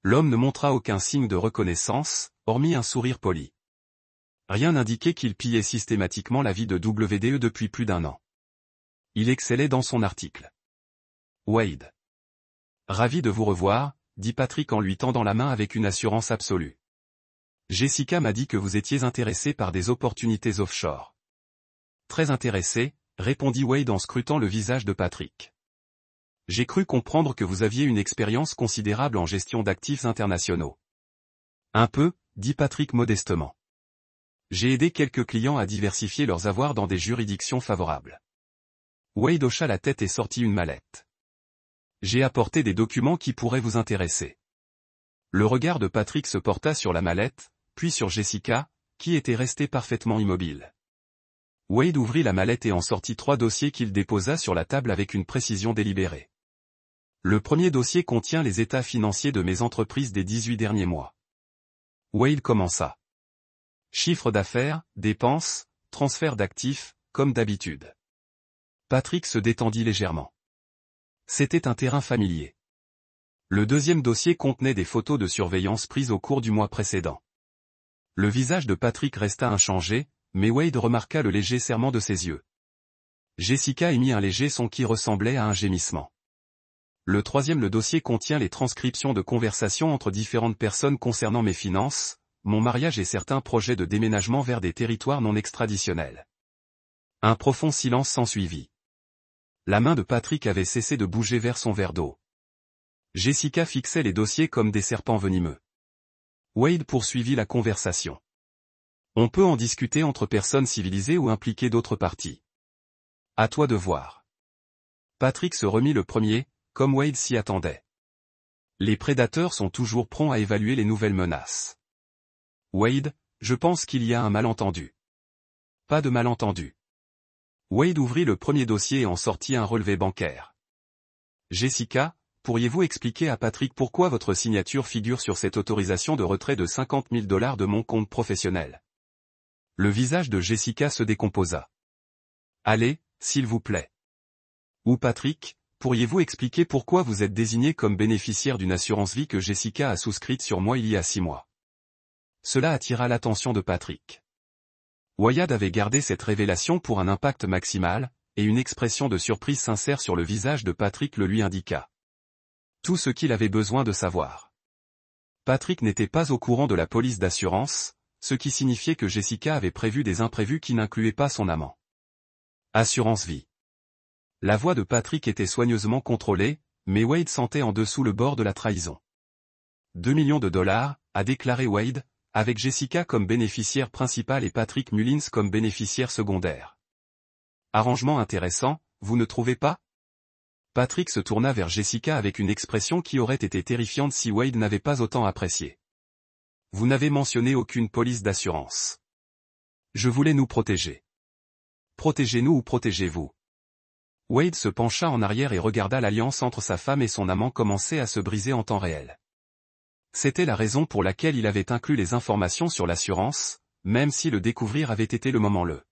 L'homme ne montra aucun signe de reconnaissance, hormis un sourire poli. Rien n'indiquait qu'il pillait systématiquement la vie de WDE depuis plus d'1 an. Il excellait dans son article. Wade. Ravi de vous revoir, dit Patrick en lui tendant la main avec une assurance absolue. Jessica m'a dit que vous étiez intéressé par des opportunités offshore. Très intéressé, répondit Wade en scrutant le visage de Patrick. J'ai cru comprendre que vous aviez une expérience considérable en gestion d'actifs internationaux. Un peu, dit Patrick modestement. J'ai aidé quelques clients à diversifier leurs avoirs dans des juridictions favorables. Wade hocha la tête et sortit une mallette. J'ai apporté des documents qui pourraient vous intéresser. Le regard de Patrick se porta sur la mallette, puis sur Jessica, qui était restée parfaitement immobile. Wade ouvrit la mallette et en sortit 3 dossiers qu'il déposa sur la table avec une précision délibérée. Le premier dossier contient les états financiers de mes entreprises des 18 derniers mois. Wade commença. Chiffre d'affaires, dépenses, transfert d'actifs, comme d'habitude. Patrick se détendit légèrement. C'était un terrain familier. Le deuxième dossier contenait des photos de surveillance prises au cours du mois précédent. Le visage de Patrick resta inchangé, mais Wade remarqua le léger serrement de ses yeux. Jessica émit un léger son qui ressemblait à un gémissement. Le dossier contient les transcriptions de conversations entre différentes personnes concernant mes finances, mon mariage et certains projets de déménagement vers des territoires non extraditionnels. Un profond silence s'ensuivit. La main de Patrick avait cessé de bouger vers son verre d'eau. Jessica fixait les dossiers comme des serpents venimeux. Wade poursuivit la conversation. On peut en discuter entre personnes civilisées ou impliquer d'autres parties. À toi de voir. Patrick se remit le premier, comme Wade s'y attendait. Les prédateurs sont toujours prompts à évaluer les nouvelles menaces. Wade, je pense qu'il y a un malentendu. Pas de malentendu. Wade ouvrit le premier dossier et en sortit un relevé bancaire. Jessica, pourriez-vous expliquer à Patrick pourquoi votre signature figure sur cette autorisation de retrait de $50 000 de mon compte professionnel? Le visage de Jessica se décomposa. Allez, s'il vous plaît. Ou Patrick, pourriez-vous expliquer pourquoi vous êtes désigné comme bénéficiaire d'une assurance vie que Jessica a souscrite sur moi il y a 6 mois? Cela attira l'attention de Patrick. Wade avait gardé cette révélation pour un impact maximal, et une expression de surprise sincère sur le visage de Patrick le lui indiqua. Tout ce qu'il avait besoin de savoir. Patrick n'était pas au courant de la police d'assurance, ce qui signifiait que Jessica avait prévu des imprévus qui n'incluaient pas son amant. Assurance vie. La voix de Patrick était soigneusement contrôlée, mais Wade sentait en dessous le bord de la trahison. 2 millions de dollars, a déclaré Wade, avec Jessica comme bénéficiaire principale et Patrick Mullins comme bénéficiaire secondaire. Arrangement intéressant, vous ne trouvez pas? Patrick se tourna vers Jessica avec une expression qui aurait été terrifiante si Wade n'avait pas autant apprécié. Vous n'avez mentionné aucune police d'assurance. Je voulais nous protéger. Protégez-nous ou protégez-vous. Wade se pencha en arrière et regarda l'alliance entre sa femme et son amant commencer à se briser en temps réel. C'était la raison pour laquelle il avait inclus les informations sur l'assurance, même si le découvrir avait été le moment le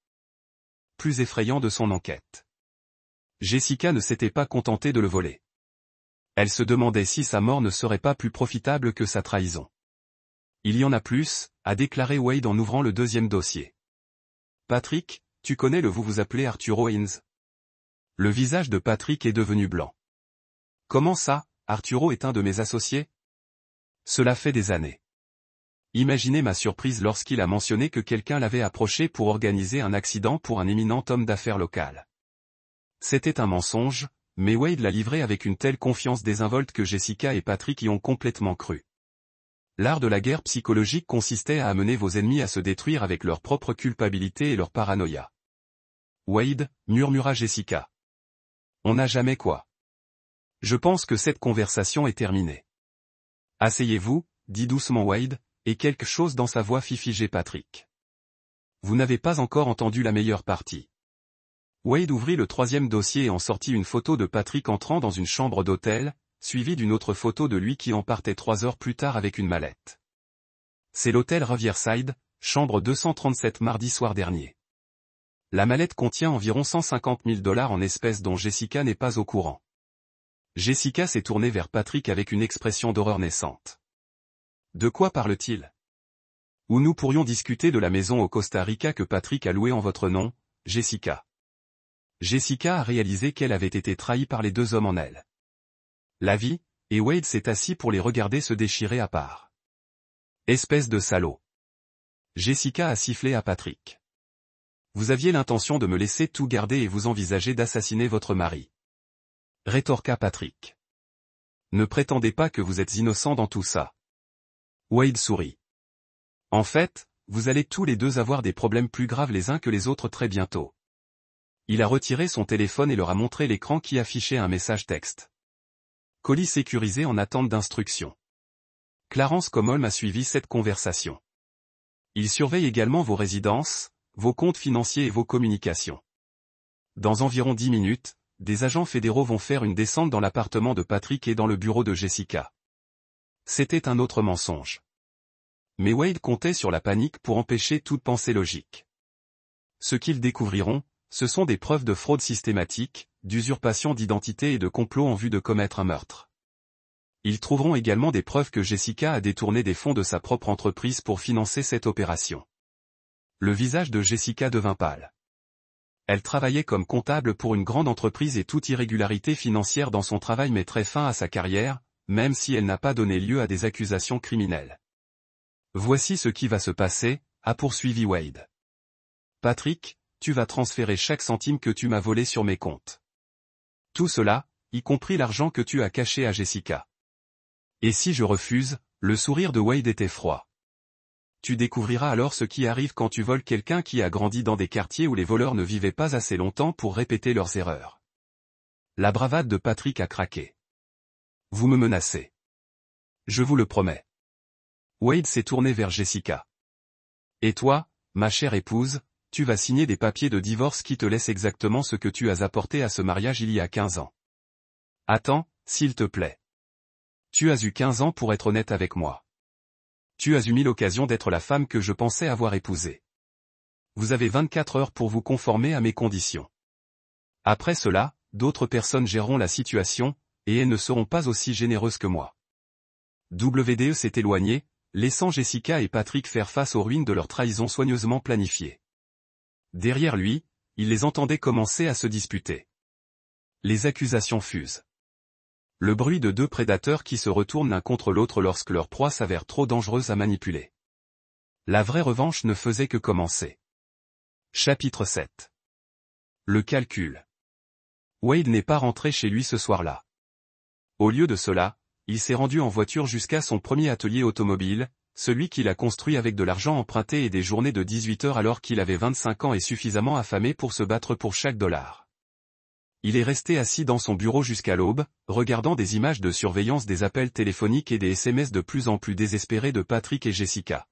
plus effrayant de son enquête. Jessica ne s'était pas contentée de le voler. Elle se demandait si sa mort ne serait pas plus profitable que sa trahison. Il y en a plus, a déclaré Wade en ouvrant le deuxième dossier. Patrick, tu connais vous vous appelez Arturo Hines? Le visage de Patrick est devenu blanc. Comment ça, Arturo est un de mes associés? Cela fait des années. Imaginez ma surprise lorsqu'il a mentionné que quelqu'un l'avait approché pour organiser un accident pour un éminent homme d'affaires local. C'était un mensonge, mais Wade l'a livré avec une telle confiance désinvolte que Jessica et Patrick y ont complètement cru. L'art de la guerre psychologique consistait à amener vos ennemis à se détruire avec leur propre culpabilité et leur paranoïa. Wade, murmura Jessica. On n'a jamais quoi. Je pense que cette conversation est terminée. Asseyez-vous, dit doucement Wade, et quelque chose dans sa voix fit figer Patrick. Vous n'avez pas encore entendu la meilleure partie. Wade ouvrit le troisième dossier et en sortit une photo de Patrick entrant dans une chambre d'hôtel, suivie d'une autre photo de lui qui en partait 3 heures plus tard avec une mallette. C'est l'hôtel Riverside, chambre 237 mardi soir dernier. La mallette contient environ 150 000 $ en espèces dont Jessica n'est pas au courant. Jessica s'est tournée vers Patrick avec une expression d'horreur naissante. De quoi parle-t-il? Ou nous pourrions discuter de la maison au Costa Rica que Patrick a louée en votre nom, Jessica. Jessica a réalisé qu'elle avait été trahie par les deux hommes en elle. La vie, et Wade s'est assis pour les regarder se déchirer à part. Espèce de salaud. Jessica a sifflé à Patrick. Vous aviez l'intention de me laisser tout garder et vous envisagez d'assassiner votre mari. Rétorqua Patrick. Ne prétendez pas que vous êtes innocent dans tout ça. Wade sourit. En fait, vous allez tous les deux avoir des problèmes plus graves les uns que les autres très bientôt. Il a retiré son téléphone et leur a montré l'écran qui affichait un message texte. Colis sécurisé en attente d'instruction. Clarence Comolm a suivi cette conversation. Il surveille également vos résidences, vos comptes financiers et vos communications. Dans environ 10 minutes, des agents fédéraux vont faire une descente dans l'appartement de Patrick et dans le bureau de Jessica. C'était un autre mensonge. Mais Wade comptait sur la panique pour empêcher toute pensée logique. Ce qu'ils découvriront, ce sont des preuves de fraude systématique, d'usurpation d'identité et de complot en vue de commettre un meurtre. Ils trouveront également des preuves que Jessica a détourné des fonds de sa propre entreprise pour financer cette opération. Le visage de Jessica devint pâle. Elle travaillait comme comptable pour une grande entreprise et toute irrégularité financière dans son travail mettrait fin à sa carrière, même si elle n'a pas donné lieu à des accusations criminelles. Voici ce qui va se passer, a poursuivi Wade. Patrick, tu vas transférer chaque centime que tu m'as volé sur mes comptes. Tout cela, y compris l'argent que tu as caché à Jessica. Et si je refuse, le sourire de Wade était froid. Tu découvriras alors ce qui arrive quand tu voles quelqu'un qui a grandi dans des quartiers où les voleurs ne vivaient pas assez longtemps pour répéter leurs erreurs. La bravade de Patrick a craqué. Vous me menacez. Je vous le promets. Wade s'est tourné vers Jessica. Et toi, ma chère épouse, tu vas signer des papiers de divorce qui te laissent exactement ce que tu as apporté à ce mariage il y a 15 ans. Attends, s'il te plaît. Tu as eu 15 ans pour être honnête avec moi. Tu as eu 1000 occasions d'être la femme que je pensais avoir épousée. Vous avez 24 heures pour vous conformer à mes conditions. Après cela, d'autres personnes géreront la situation, et elles ne seront pas aussi généreuses que moi. WDE s'est éloigné, laissant Jessica et Patrick faire face aux ruines de leur trahison soigneusement planifiée. Derrière lui, il les entendait commencer à se disputer. Les accusations fusent. Le bruit de deux prédateurs qui se retournent l'un contre l'autre lorsque leur proie s'avère trop dangereuse à manipuler. La vraie revanche ne faisait que commencer. Chapitre 7. Le calcul. Wade n'est pas rentré chez lui ce soir-là. Au lieu de cela, il s'est rendu en voiture jusqu'à son premier atelier automobile, celui qu'il a construit avec de l'argent emprunté et des journées de 18 heures alors qu'il avait 25 ans et suffisamment affamé pour se battre pour chaque dollar. Il est resté assis dans son bureau jusqu'à l'aube, regardant des images de surveillance des appels téléphoniques et des SMS de plus en plus désespérés de Patrick et Jessica.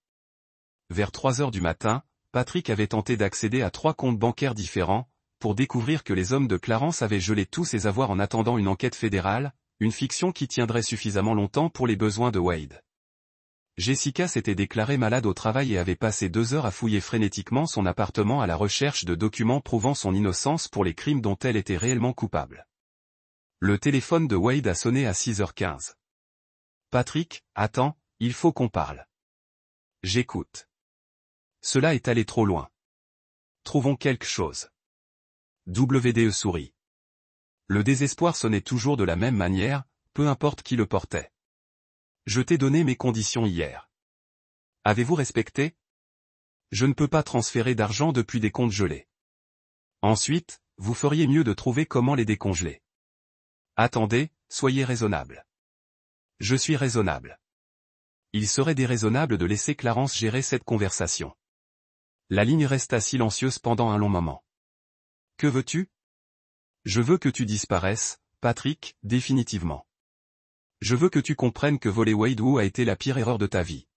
Vers 3 heures du matin, Patrick avait tenté d'accéder à 3 comptes bancaires différents, pour découvrir que les hommes de Clarence avaient gelé tous ses avoirs en attendant une enquête fédérale, une fiction qui tiendrait suffisamment longtemps pour les besoins de Wade. Jessica s'était déclarée malade au travail et avait passé 2 heures à fouiller frénétiquement son appartement à la recherche de documents prouvant son innocence pour les crimes dont elle était réellement coupable. Le téléphone de Wade a sonné à 6h15. Patrick, attends, il faut qu'on parle. J'écoute. Cela est allé trop loin. Trouvons quelque chose. WDE sourit. Le désespoir sonnait toujours de la même manière, peu importe qui le portait. Je t'ai donné mes conditions hier. Avez-vous respecté? Je ne peux pas transférer d'argent depuis des comptes gelés. Ensuite, vous feriez mieux de trouver comment les décongeler. Attendez, soyez raisonnable. Je suis raisonnable. Il serait déraisonnable de laisser Clarence gérer cette conversation. La ligne resta silencieuse pendant un long moment. Que veux-tu? Je veux que tu disparaisses, Patrick, définitivement. Je veux que tu comprennes que voler Wade Wu a été la pire erreur de ta vie.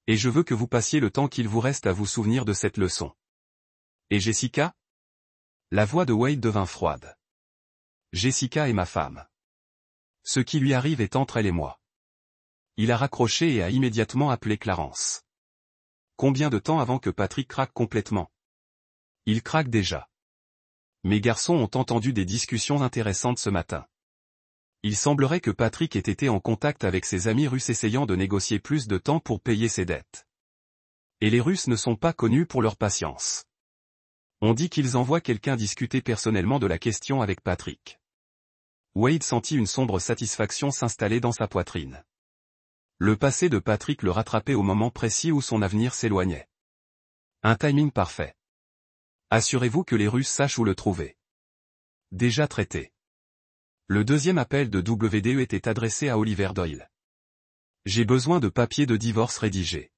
Et je veux que vous passiez le temps qu'il vous reste à vous souvenir de cette leçon. Et Jessica? La voix de Wade devint froide. Jessica est ma femme. Ce qui lui arrive est entre elle et moi. Il a raccroché et a immédiatement appelé Clarence. Combien de temps avant que Patrick craque complètement? Il craque déjà. Mes garçons ont entendu des discussions intéressantes ce matin. Il semblerait que Patrick ait été en contact avec ses amis russes essayant de négocier plus de temps pour payer ses dettes. Et les Russes ne sont pas connus pour leur patience. On dit qu'ils envoient quelqu'un discuter personnellement de la question avec Patrick. Wade sentit une sombre satisfaction s'installer dans sa poitrine. Le passé de Patrick le rattrapait au moment précis où son avenir s'éloignait. Un timing parfait. Assurez-vous que les Russes sachent où le trouver. Déjà traité. Le deuxième appel de WDE était adressé à Oliver Doyle. J'ai besoin de papiers de divorce rédigés.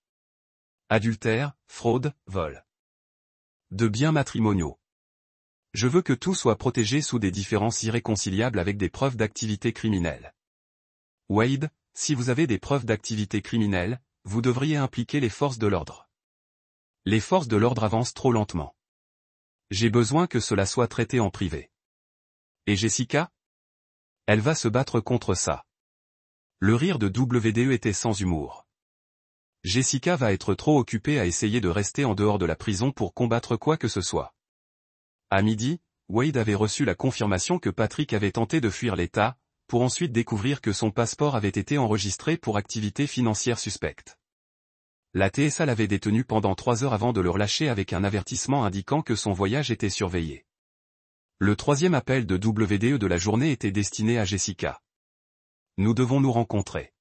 Adultère, fraude, vol. De biens matrimoniaux. Je veux que tout soit protégé sous des différences irréconciliables avec des preuves d'activité criminelle. Wade, si vous avez des preuves d'activité criminelle, vous devriez impliquer les forces de l'ordre. Les forces de l'ordre avancent trop lentement. J'ai besoin que cela soit traité en privé. Et Jessica? Elle va se battre contre ça. Le rire de WDE était sans humour. Jessica va être trop occupée à essayer de rester en dehors de la prison pour combattre quoi que ce soit. À midi, Wade avait reçu la confirmation que Patrick avait tenté de fuir l'État, pour ensuite découvrir que son passeport avait été enregistré pour activité financière suspecte. La TSA l'avait détenu pendant 3 heures avant de le relâcher avec un avertissement indiquant que son voyage était surveillé. Le troisième appel de WDE de la journée était destiné à Jessica. Nous devons nous rencontrer.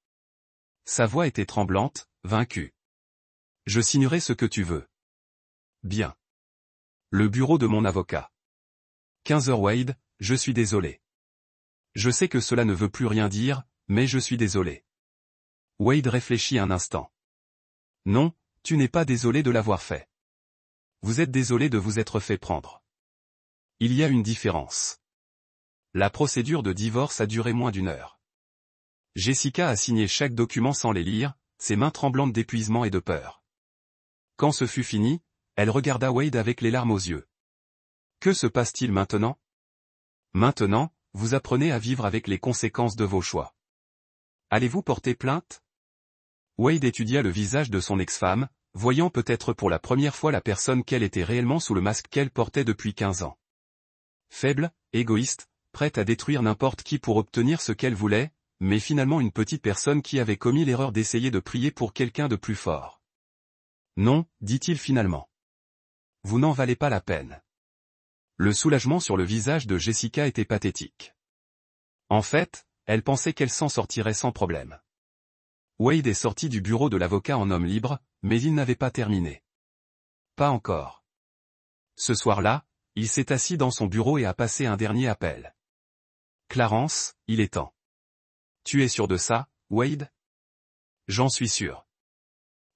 Sa voix était tremblante, vaincue. Je signerai ce que tu veux. Bien. Le bureau de mon avocat. 15 heures Wade, je suis désolé. Je sais que cela ne veut plus rien dire, mais je suis désolé. Wade réfléchit un instant. Non, tu n'es pas désolé de l'avoir fait. Vous êtes désolé de vous être fait prendre. Il y a une différence. La procédure de divorce a duré moins d'1 heure. Jessica a signé chaque document sans les lire, ses mains tremblantes d'épuisement et de peur. Quand ce fut fini, elle regarda Wade avec les larmes aux yeux. Que se passe-t-il maintenant? Maintenant, vous apprenez à vivre avec les conséquences de vos choix. Allez-vous porter plainte? Wade étudia le visage de son ex-femme, voyant peut-être pour la première fois la personne qu'elle était réellement sous le masque qu'elle portait depuis 15 ans. Faible, égoïste, prête à détruire n'importe qui pour obtenir ce qu'elle voulait, mais finalement une petite personne qui avait commis l'erreur d'essayer de prier pour quelqu'un de plus fort. Non, dit-il finalement. Vous n'en valez pas la peine. Le soulagement sur le visage de Jessica était pathétique. En fait, elle pensait qu'elle s'en sortirait sans problème. Wade est sorti du bureau de l'avocat en homme libre, mais il n'avait pas terminé. Pas encore. Ce soir-là, il s'est assis dans son bureau et a passé un dernier appel. Clarence, il est temps. Tu es sûr de ça, Wade? J'en suis sûr.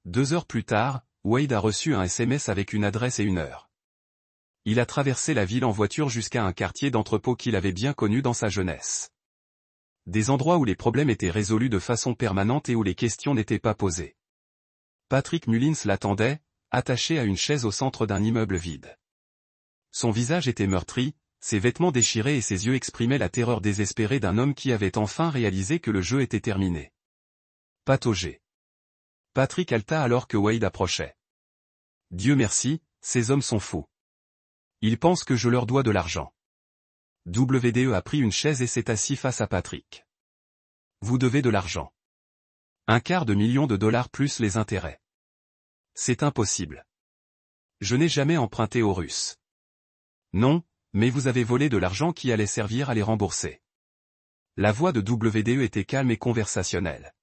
2 heures plus tard, Wade a reçu un SMS avec une adresse et une heure. Il a traversé la ville en voiture jusqu'à un quartier d'entrepôt qu'il avait bien connu dans sa jeunesse. Des endroits où les problèmes étaient résolus de façon permanente et où les questions n'étaient pas posées. Patrick Mullins l'attendait, attaché à une chaise au centre d'un immeuble vide. Son visage était meurtri, ses vêtements déchirés et ses yeux exprimaient la terreur désespérée d'un homme qui avait enfin réalisé que le jeu était terminé. Pataugé. Patrick halta alors que Wade approchait. Dieu merci, ces hommes sont fous. Ils pensent que je leur dois de l'argent. WDE a pris une chaise et s'est assis face à Patrick. Vous devez de l'argent. $250 000 plus les intérêts. C'est impossible. Je n'ai jamais emprunté aux Russes. Non, mais vous avez volé de l'argent qui allait servir à les rembourser. La voix de WDE était calme et conversationnelle.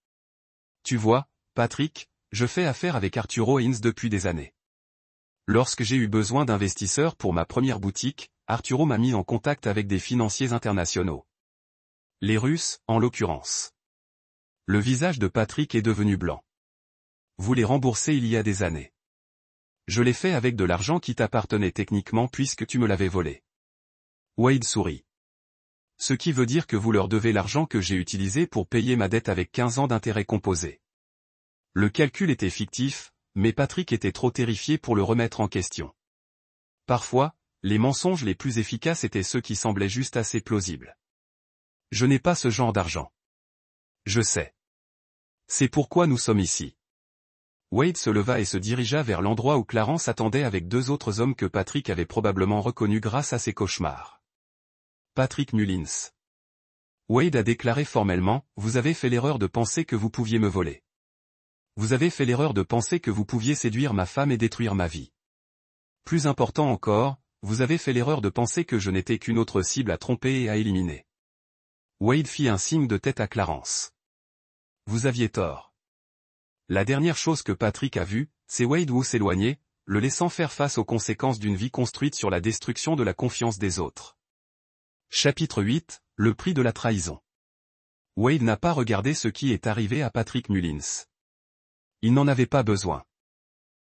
Tu vois, Patrick, je fais affaire avec Arturo Haynes depuis des années. Lorsque j'ai eu besoin d'investisseurs pour ma première boutique, Arturo m'a mis en contact avec des financiers internationaux. Les Russes, en l'occurrence. Le visage de Patrick est devenu blanc. Vous les remboursez il y a des années. Je l'ai fait avec de l'argent qui t'appartenait techniquement puisque tu me l'avais volé. Wade sourit. Ce qui veut dire que vous leur devez l'argent que j'ai utilisé pour payer ma dette avec 15 ans d'intérêt composé. Le calcul était fictif, mais Patrick était trop terrifié pour le remettre en question. Parfois, les mensonges les plus efficaces étaient ceux qui semblaient juste assez plausibles. Je n'ai pas ce genre d'argent. Je sais. C'est pourquoi nous sommes ici. Wade se leva et se dirigea vers l'endroit où Clarence attendait avec deux autres hommes que Patrick avait probablement reconnus grâce à ses cauchemars. Patrick Mullins. Wade a déclaré formellement, « Vous avez fait l'erreur de penser que vous pouviez me voler. Vous avez fait l'erreur de penser que vous pouviez séduire ma femme et détruire ma vie. Plus important encore, vous avez fait l'erreur de penser que je n'étais qu'une autre cible à tromper et à éliminer. » Wade fit un signe de tête à Clarence. Vous aviez tort. La dernière chose que Patrick a vue, c'est Wade Wu s'éloigner, le laissant faire face aux conséquences d'une vie construite sur la destruction de la confiance des autres. Chapitre 8, le prix de la trahison. Wade n'a pas regardé ce qui est arrivé à Patrick Mullins. Il n'en avait pas besoin.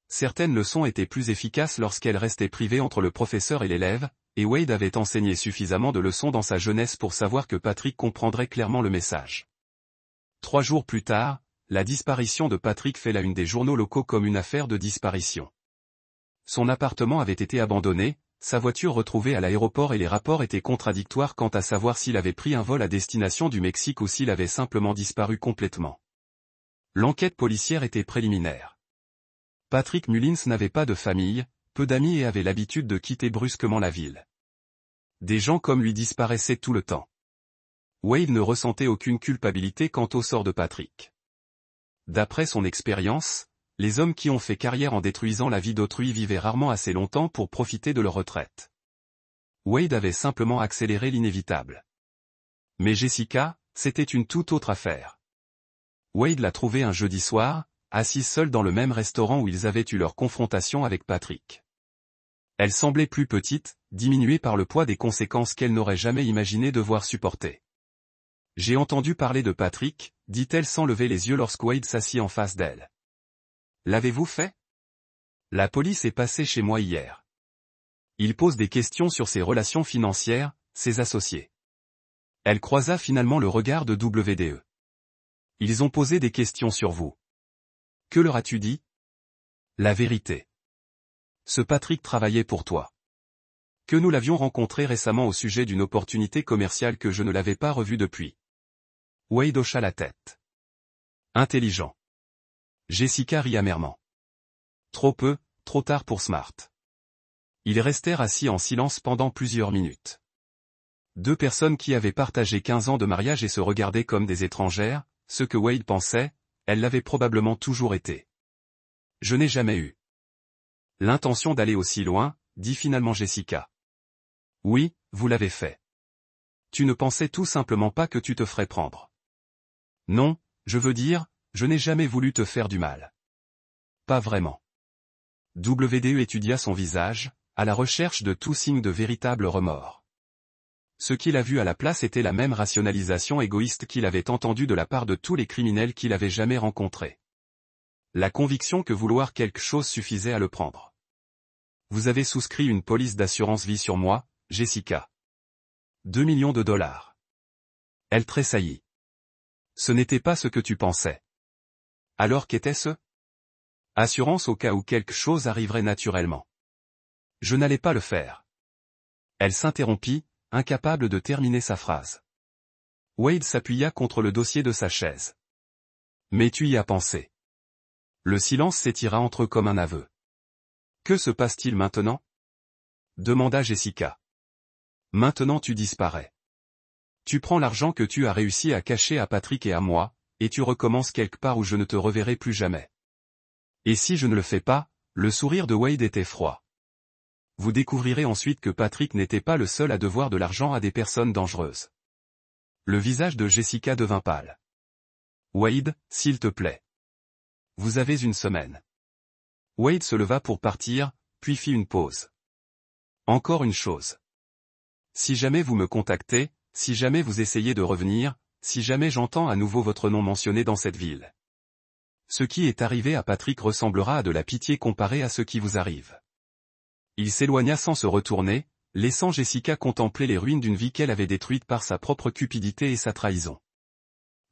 Certaines leçons étaient plus efficaces lorsqu'elles restaient privées entre le professeur et l'élève, et Wade avait enseigné suffisamment de leçons dans sa jeunesse pour savoir que Patrick comprendrait clairement le message. 3 jours plus tard, la disparition de Patrick fait la une des journaux locaux comme une affaire de disparition. Son appartement avait été abandonné, sa voiture retrouvée à l'aéroport et les rapports étaient contradictoires quant à savoir s'il avait pris un vol à destination du Mexique ou s'il avait simplement disparu complètement. L'enquête policière était préliminaire. Patrick Mullins n'avait pas de famille, peu d'amis et avait l'habitude de quitter brusquement la ville. Des gens comme lui disparaissaient tout le temps. Wade ne ressentait aucune culpabilité quant au sort de Patrick. D'après son expérience, les hommes qui ont fait carrière en détruisant la vie d'autrui vivaient rarement assez longtemps pour profiter de leur retraite. Wade avait simplement accéléré l'inévitable. Mais Jessica, c'était une toute autre affaire. Wade l'a trouvée un jeudi soir, assise seule dans le même restaurant où ils avaient eu leur confrontation avec Patrick. Elle semblait plus petite, diminuée par le poids des conséquences qu'elle n'aurait jamais imaginé devoir supporter. « J'ai entendu parler de Patrick », dit-elle sans lever les yeux lorsque Wade s'assit en face d'elle. « L'avez-vous fait ? La police est passée chez moi hier. Il pose des questions sur ses relations financières, ses associés. » Elle croisa finalement le regard de WDE. « Ils ont posé des questions sur vous. Que leur as-tu dit ? » La vérité. Ce Patrick travaillait pour toi. Que nous l'avions rencontré récemment au sujet d'une opportunité commerciale que je ne l'avais pas revue depuis. Wade hocha la tête. Intelligent. Jessica rit amèrement. Trop peu, trop tard pour Smart. Ils restèrent assis en silence pendant plusieurs minutes. Deux personnes qui avaient partagé 15 ans de mariage et se regardaient comme des étrangères, ce que Wade pensait, elles l'avaient probablement toujours été. Je n'ai jamais eu l'intention d'aller aussi loin, dit finalement Jessica. Oui, vous l'avez fait. Tu ne pensais tout simplement pas que tu te ferais prendre. Non, je veux dire, je n'ai jamais voulu te faire du mal. Pas vraiment. WDE étudia son visage, à la recherche de tout signe de véritable remords. Ce qu'il a vu à la place était la même rationalisation égoïste qu'il avait entendue de la part de tous les criminels qu'il avait jamais rencontrés. La conviction que vouloir quelque chose suffisait à le prendre. Vous avez souscrit une police d'assurance vie sur moi, Jessica. 2 millions de dollars. Elle tressaillit. Ce n'était pas ce que tu pensais. Alors qu'était-ce ? Assurance au cas où quelque chose arriverait naturellement. Je n'allais pas le faire. Elle s'interrompit, incapable de terminer sa phrase. Wade s'appuya contre le dossier de sa chaise. Mais tu y as pensé. Le silence s'étira entre eux comme un aveu. Que se passe-t-il maintenant ? Demanda Jessica. Maintenant tu disparais. Tu prends l'argent que tu as réussi à cacher à Patrick et à moi, et tu recommences quelque part où je ne te reverrai plus jamais. Et si je ne le fais pas, le sourire de Wade était froid. Vous découvrirez ensuite que Patrick n'était pas le seul à devoir de l'argent à des personnes dangereuses. Le visage de Jessica devint pâle. Wade, s'il te plaît. Vous avez une semaine. Wade se leva pour partir, puis fit une pause. Encore une chose. Si jamais vous me contactez, si jamais vous essayez de revenir, si jamais j'entends à nouveau votre nom mentionné dans cette ville. Ce qui est arrivé à Patrick ressemblera à de la pitié comparé à ce qui vous arrive. Il s'éloigna sans se retourner, laissant Jessica contempler les ruines d'une vie qu'elle avait détruite par sa propre cupidité et sa trahison.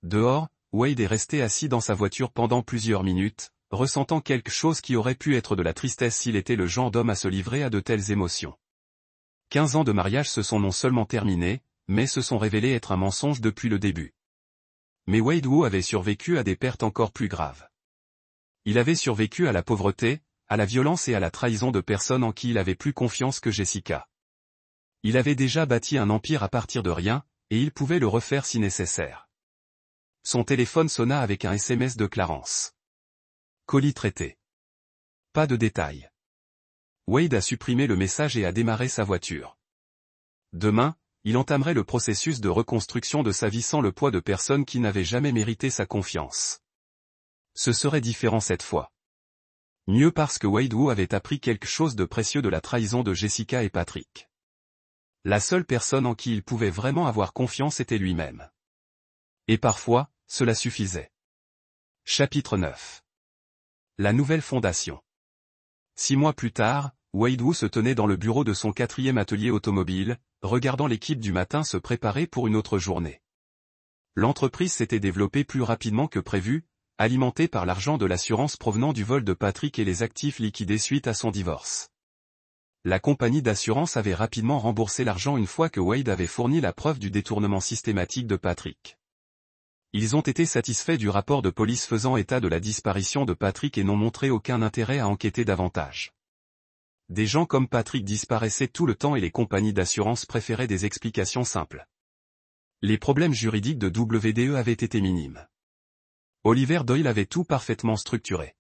Dehors, Wade est resté assis dans sa voiture pendant plusieurs minutes, ressentant quelque chose qui aurait pu être de la tristesse s'il était le genre d'homme à se livrer à de telles émotions. 15 ans de mariage se sont non seulement terminés, mais se sont révélés être un mensonge depuis le début. Mais Wade Wu avait survécu à des pertes encore plus graves. Il avait survécu à la pauvreté, à la violence et à la trahison de personnes en qui il avait plus confiance que Jessica. Il avait déjà bâti un empire à partir de rien, et il pouvait le refaire si nécessaire. Son téléphone sonna avec un SMS de Clarence. Colis traité. Pas de détails. Wade a supprimé le message et a démarré sa voiture. Demain, il entamerait le processus de reconstruction de sa vie sans le poids de personnes qui n'avaient jamais mérité sa confiance. Ce serait différent cette fois. Mieux parce que Wade Wu avait appris quelque chose de précieux de la trahison de Jessica et Patrick. La seule personne en qui il pouvait vraiment avoir confiance était lui-même. Et parfois, cela suffisait. Chapitre 9. La nouvelle fondation. 6 mois plus tard, Wade Wu se tenait dans le bureau de son 4e atelier automobile, regardant l'équipe du matin se préparer pour une autre journée. L'entreprise s'était développée plus rapidement que prévu, alimentée par l'argent de l'assurance provenant du vol de Patrick et les actifs liquidés suite à son divorce. La compagnie d'assurance avait rapidement remboursé l'argent une fois que Wade avait fourni la preuve du détournement systématique de Patrick. Ils ont été satisfaits du rapport de police faisant état de la disparition de Patrick et n'ont montré aucun intérêt à enquêter davantage. Des gens comme Patrick disparaissaient tout le temps et les compagnies d'assurance préféraient des explications simples. Les problèmes juridiques de WDE avaient été minimes. Oliver Doyle avait tout parfaitement structuré.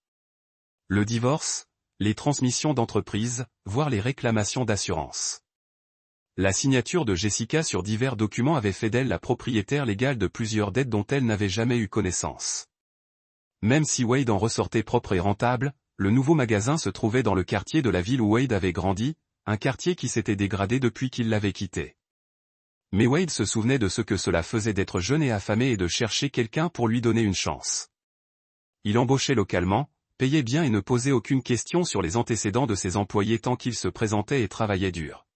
Le divorce, les transmissions d'entreprise, voire les réclamations d'assurance. La signature de Jessica sur divers documents avait fait d'elle la propriétaire légale de plusieurs dettes dont elle n'avait jamais eu connaissance. Même si Wade en ressortait propre et rentable, le nouveau magasin se trouvait dans le quartier de la ville où Wade avait grandi, un quartier qui s'était dégradé depuis qu'il l'avait quitté. Mais Wade se souvenait de ce que cela faisait d'être jeune et affamé et de chercher quelqu'un pour lui donner une chance. Il embauchait localement, payait bien et ne posait aucune question sur les antécédents de ses employés tant qu'ils se présentaient et travaillaient dur.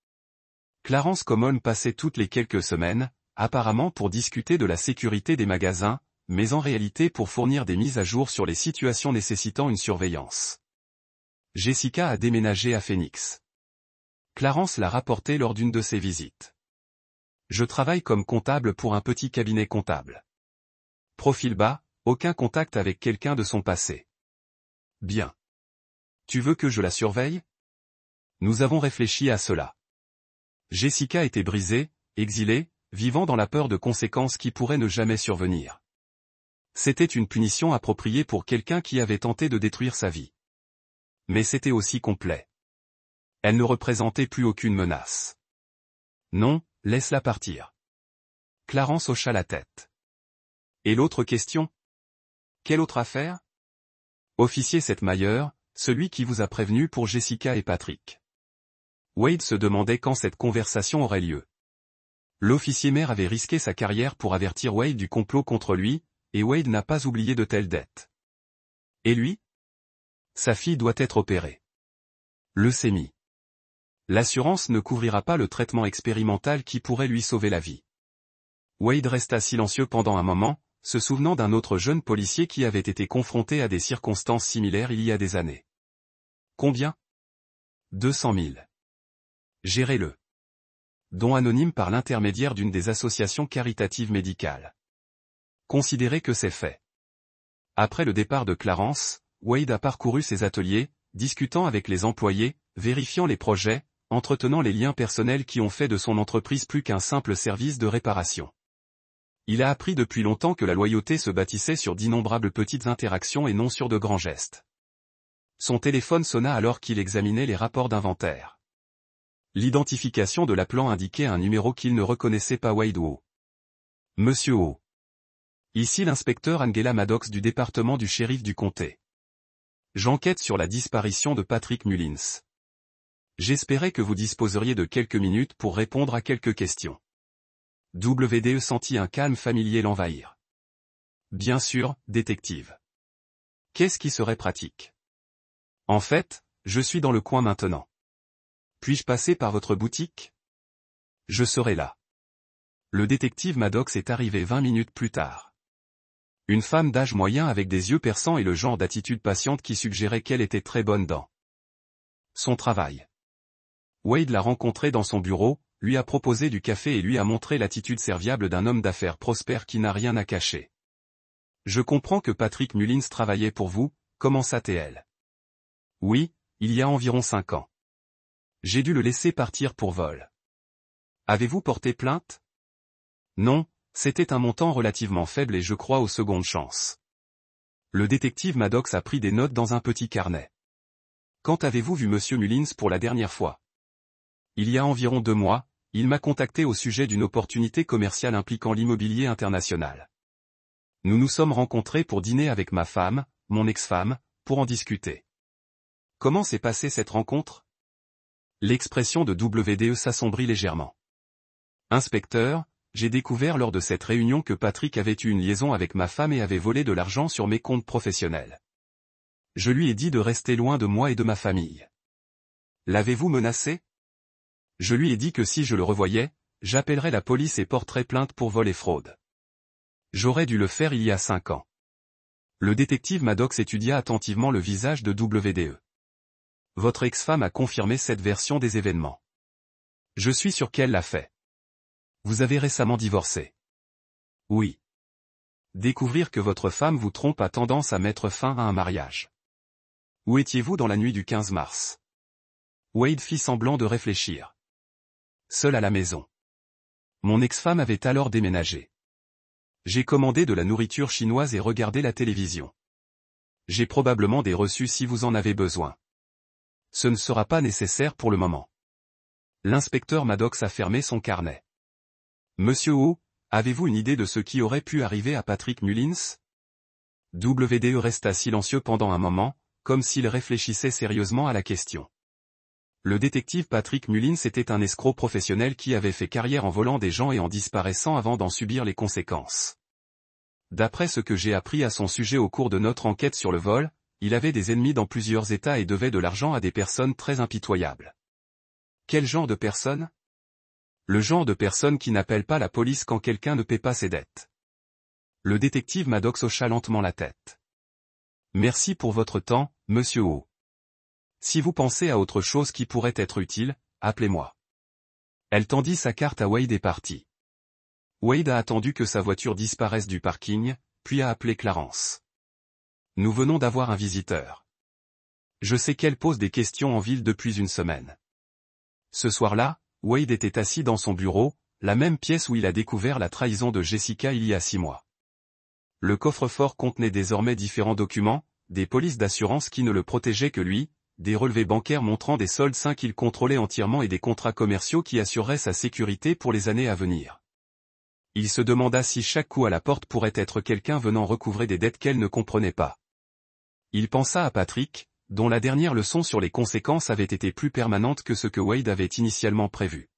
Clarence Common passait toutes les quelques semaines, apparemment pour discuter de la sécurité des magasins, mais en réalité pour fournir des mises à jour sur les situations nécessitant une surveillance. Jessica a déménagé à Phoenix. Clarence l'a rapporté lors d'une de ses visites. Je travaille comme comptable pour un petit cabinet comptable. Profil bas, aucun contact avec quelqu'un de son passé. Bien. Tu veux que je la surveille? Nous avons réfléchi à cela. Jessica était brisée, exilée, vivant dans la peur de conséquences qui pourraient ne jamais survenir. C'était une punition appropriée pour quelqu'un qui avait tenté de détruire sa vie. Mais c'était aussi complet. Elle ne représentait plus aucune menace. Non, laisse-la partir. Clarence hocha la tête. Et l'autre question? Quelle autre affaire? Officier Setmeyer, celui qui vous a prévenu pour Jessica et Patrick. Wade se demandait quand cette conversation aurait lieu. L'officier maire avait risqué sa carrière pour avertir Wade du complot contre lui, et Wade n'a pas oublié de telles dettes. Et lui? Sa fille doit être opérée. Leucémie. L'assurance ne couvrira pas le traitement expérimental qui pourrait lui sauver la vie. Wade resta silencieux pendant un moment, se souvenant d'un autre jeune policier qui avait été confronté à des circonstances similaires il y a des années. Combien? 200 000. Gérez-le. Don anonyme par l'intermédiaire d'une des associations caritatives médicales. Considérez que c'est fait. Après le départ de Clarence, Wade a parcouru ses ateliers, discutant avec les employés, vérifiant les projets, entretenant les liens personnels qui ont fait de son entreprise plus qu'un simple service de réparation. Il a appris depuis longtemps que la loyauté se bâtissait sur d'innombrables petites interactions et non sur de grands gestes. Son téléphone sonna alors qu'il examinait les rapports d'inventaire. L'identification de l'appelant indiquait un numéro qu'il ne reconnaissait pas. Wade Wu. Monsieur Wu. Ici l'inspecteur Angela Maddox du département du shérif du comté. J'enquête sur la disparition de Patrick Mullins. J'espérais que vous disposeriez de quelques minutes pour répondre à quelques questions. WDE sentit un calme familier l'envahir. Bien sûr, détective. Qu'est-ce qui serait pratique? En fait, je suis dans le coin maintenant. Puis-je passer par votre boutique? Je serai là. Le détective Maddox est arrivé 20 minutes plus tard. Une femme d'âge moyen avec des yeux perçants et le genre d'attitude patiente qui suggérait qu'elle était très bonne dans son travail. Wade l'a rencontré dans son bureau, lui a proposé du café et lui a montré l'attitude serviable d'un homme d'affaires prospère qui n'a rien à cacher. Je comprends que Patrick Mullins travaillait pour vous, commença-t-elle. Oui, il y a environ 5 ans. J'ai dû le laisser partir pour vol. Avez-vous porté plainte? Non, c'était un montant relativement faible et je crois aux secondes chances. Le détective Maddox a pris des notes dans un petit carnet. Quand avez-vous vu Monsieur Mullins pour la dernière fois? Il y a environ 2 mois, il m'a contacté au sujet d'une opportunité commerciale impliquant l'immobilier international. Nous nous sommes rencontrés pour dîner avec ma femme, mon ex-femme, pour en discuter. Comment s'est passée cette rencontre? L'expression de WDE s'assombrit légèrement. Inspecteur, j'ai découvert lors de cette réunion que Patrick avait eu une liaison avec ma femme et avait volé de l'argent sur mes comptes professionnels. Je lui ai dit de rester loin de moi et de ma famille. L'avez-vous menacé? Je lui ai dit que si je le revoyais, j'appellerais la police et porterais plainte pour vol et fraude. J'aurais dû le faire il y a 5 ans. Le détective Maddox étudia attentivement le visage de WDE. Votre ex-femme a confirmé cette version des événements. Je suis sûr qu'elle l'a fait. Vous avez récemment divorcé. Oui. Découvrir que votre femme vous trompe a tendance à mettre fin à un mariage. Où étiez-vous dans la nuit du 15 mars? Wade fit semblant de réfléchir. Seul à la maison. Mon ex-femme avait alors déménagé. J'ai commandé de la nourriture chinoise et regardé la télévision. J'ai probablement des reçus si vous en avez besoin. Ce ne sera pas nécessaire pour le moment. L'inspecteur Maddox a fermé son carnet. Monsieur Wu, avez-vous une idée de ce qui aurait pu arriver à Patrick Mullins? WDE resta silencieux pendant un moment, comme s'il réfléchissait sérieusement à la question. Le détective Patrick Mullins était un escroc professionnel qui avait fait carrière en volant des gens et en disparaissant avant d'en subir les conséquences. D'après ce que j'ai appris à son sujet au cours de notre enquête sur le vol, il avait des ennemis dans plusieurs États et devait de l'argent à des personnes très impitoyables. Quel genre de personnes? Le genre de personne qui n'appelle pas la police quand quelqu'un ne paie pas ses dettes. Le détective Maddox hocha lentement la tête. Merci pour votre temps, monsieur Wu. Si vous pensez à autre chose qui pourrait être utile, appelez-moi. Elle tendit sa carte à Wade et partit. Wade a attendu que sa voiture disparaisse du parking, puis a appelé Clarence. Nous venons d'avoir un visiteur. Je sais qu'elle pose des questions en ville depuis une semaine. Ce soir-là, Wade était assis dans son bureau, la même pièce où il a découvert la trahison de Jessica il y a 6 mois. Le coffre-fort contenait désormais différents documents, des polices d'assurance qui ne le protégeaient que lui, des relevés bancaires montrant des soldes sains qu'il contrôlait entièrement et des contrats commerciaux qui assureraient sa sécurité pour les années à venir. Il se demanda si chaque coup à la porte pourrait être quelqu'un venant recouvrer des dettes qu'elle ne comprenait pas. Il pensa à Patrick, dont la dernière leçon sur les conséquences avait été plus permanente que ce que Wade avait initialement prévu.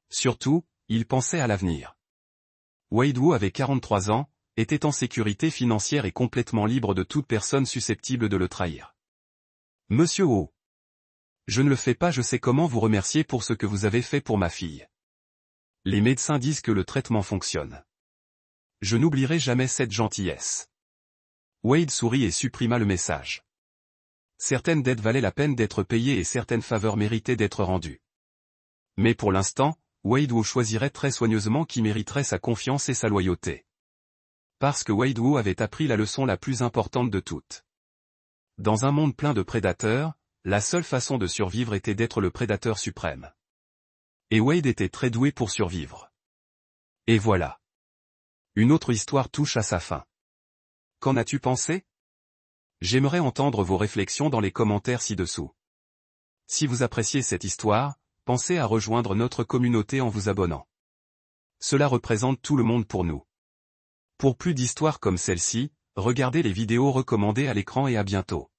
Surtout, il pensait à l'avenir. Wade Wu avait 43 ans, était en sécurité financière et complètement libre de toute personne susceptible de le trahir. Monsieur Wu. Je ne le fais pas, je sais comment vous remercier pour ce que vous avez fait pour ma fille. Les médecins disent que le traitement fonctionne. Je n'oublierai jamais cette gentillesse. Wade sourit et supprima le message. Certaines dettes valaient la peine d'être payées et certaines faveurs méritaient d'être rendues. Mais pour l'instant, Wade Wu choisirait très soigneusement qui mériterait sa confiance et sa loyauté. Parce que Wade Wu avait appris la leçon la plus importante de toutes. Dans un monde plein de prédateurs, la seule façon de survivre était d'être le prédateur suprême. Et Wade était très doué pour survivre. Et voilà. Une autre histoire touche à sa fin. Qu'en as-tu pensé? J'aimerais entendre vos réflexions dans les commentaires ci-dessous. Si vous appréciez cette histoire, pensez à rejoindre notre communauté en vous abonnant. Cela représente tout le monde pour nous. Pour plus d'histoires comme celle-ci, regardez les vidéos recommandées à l'écran et à bientôt.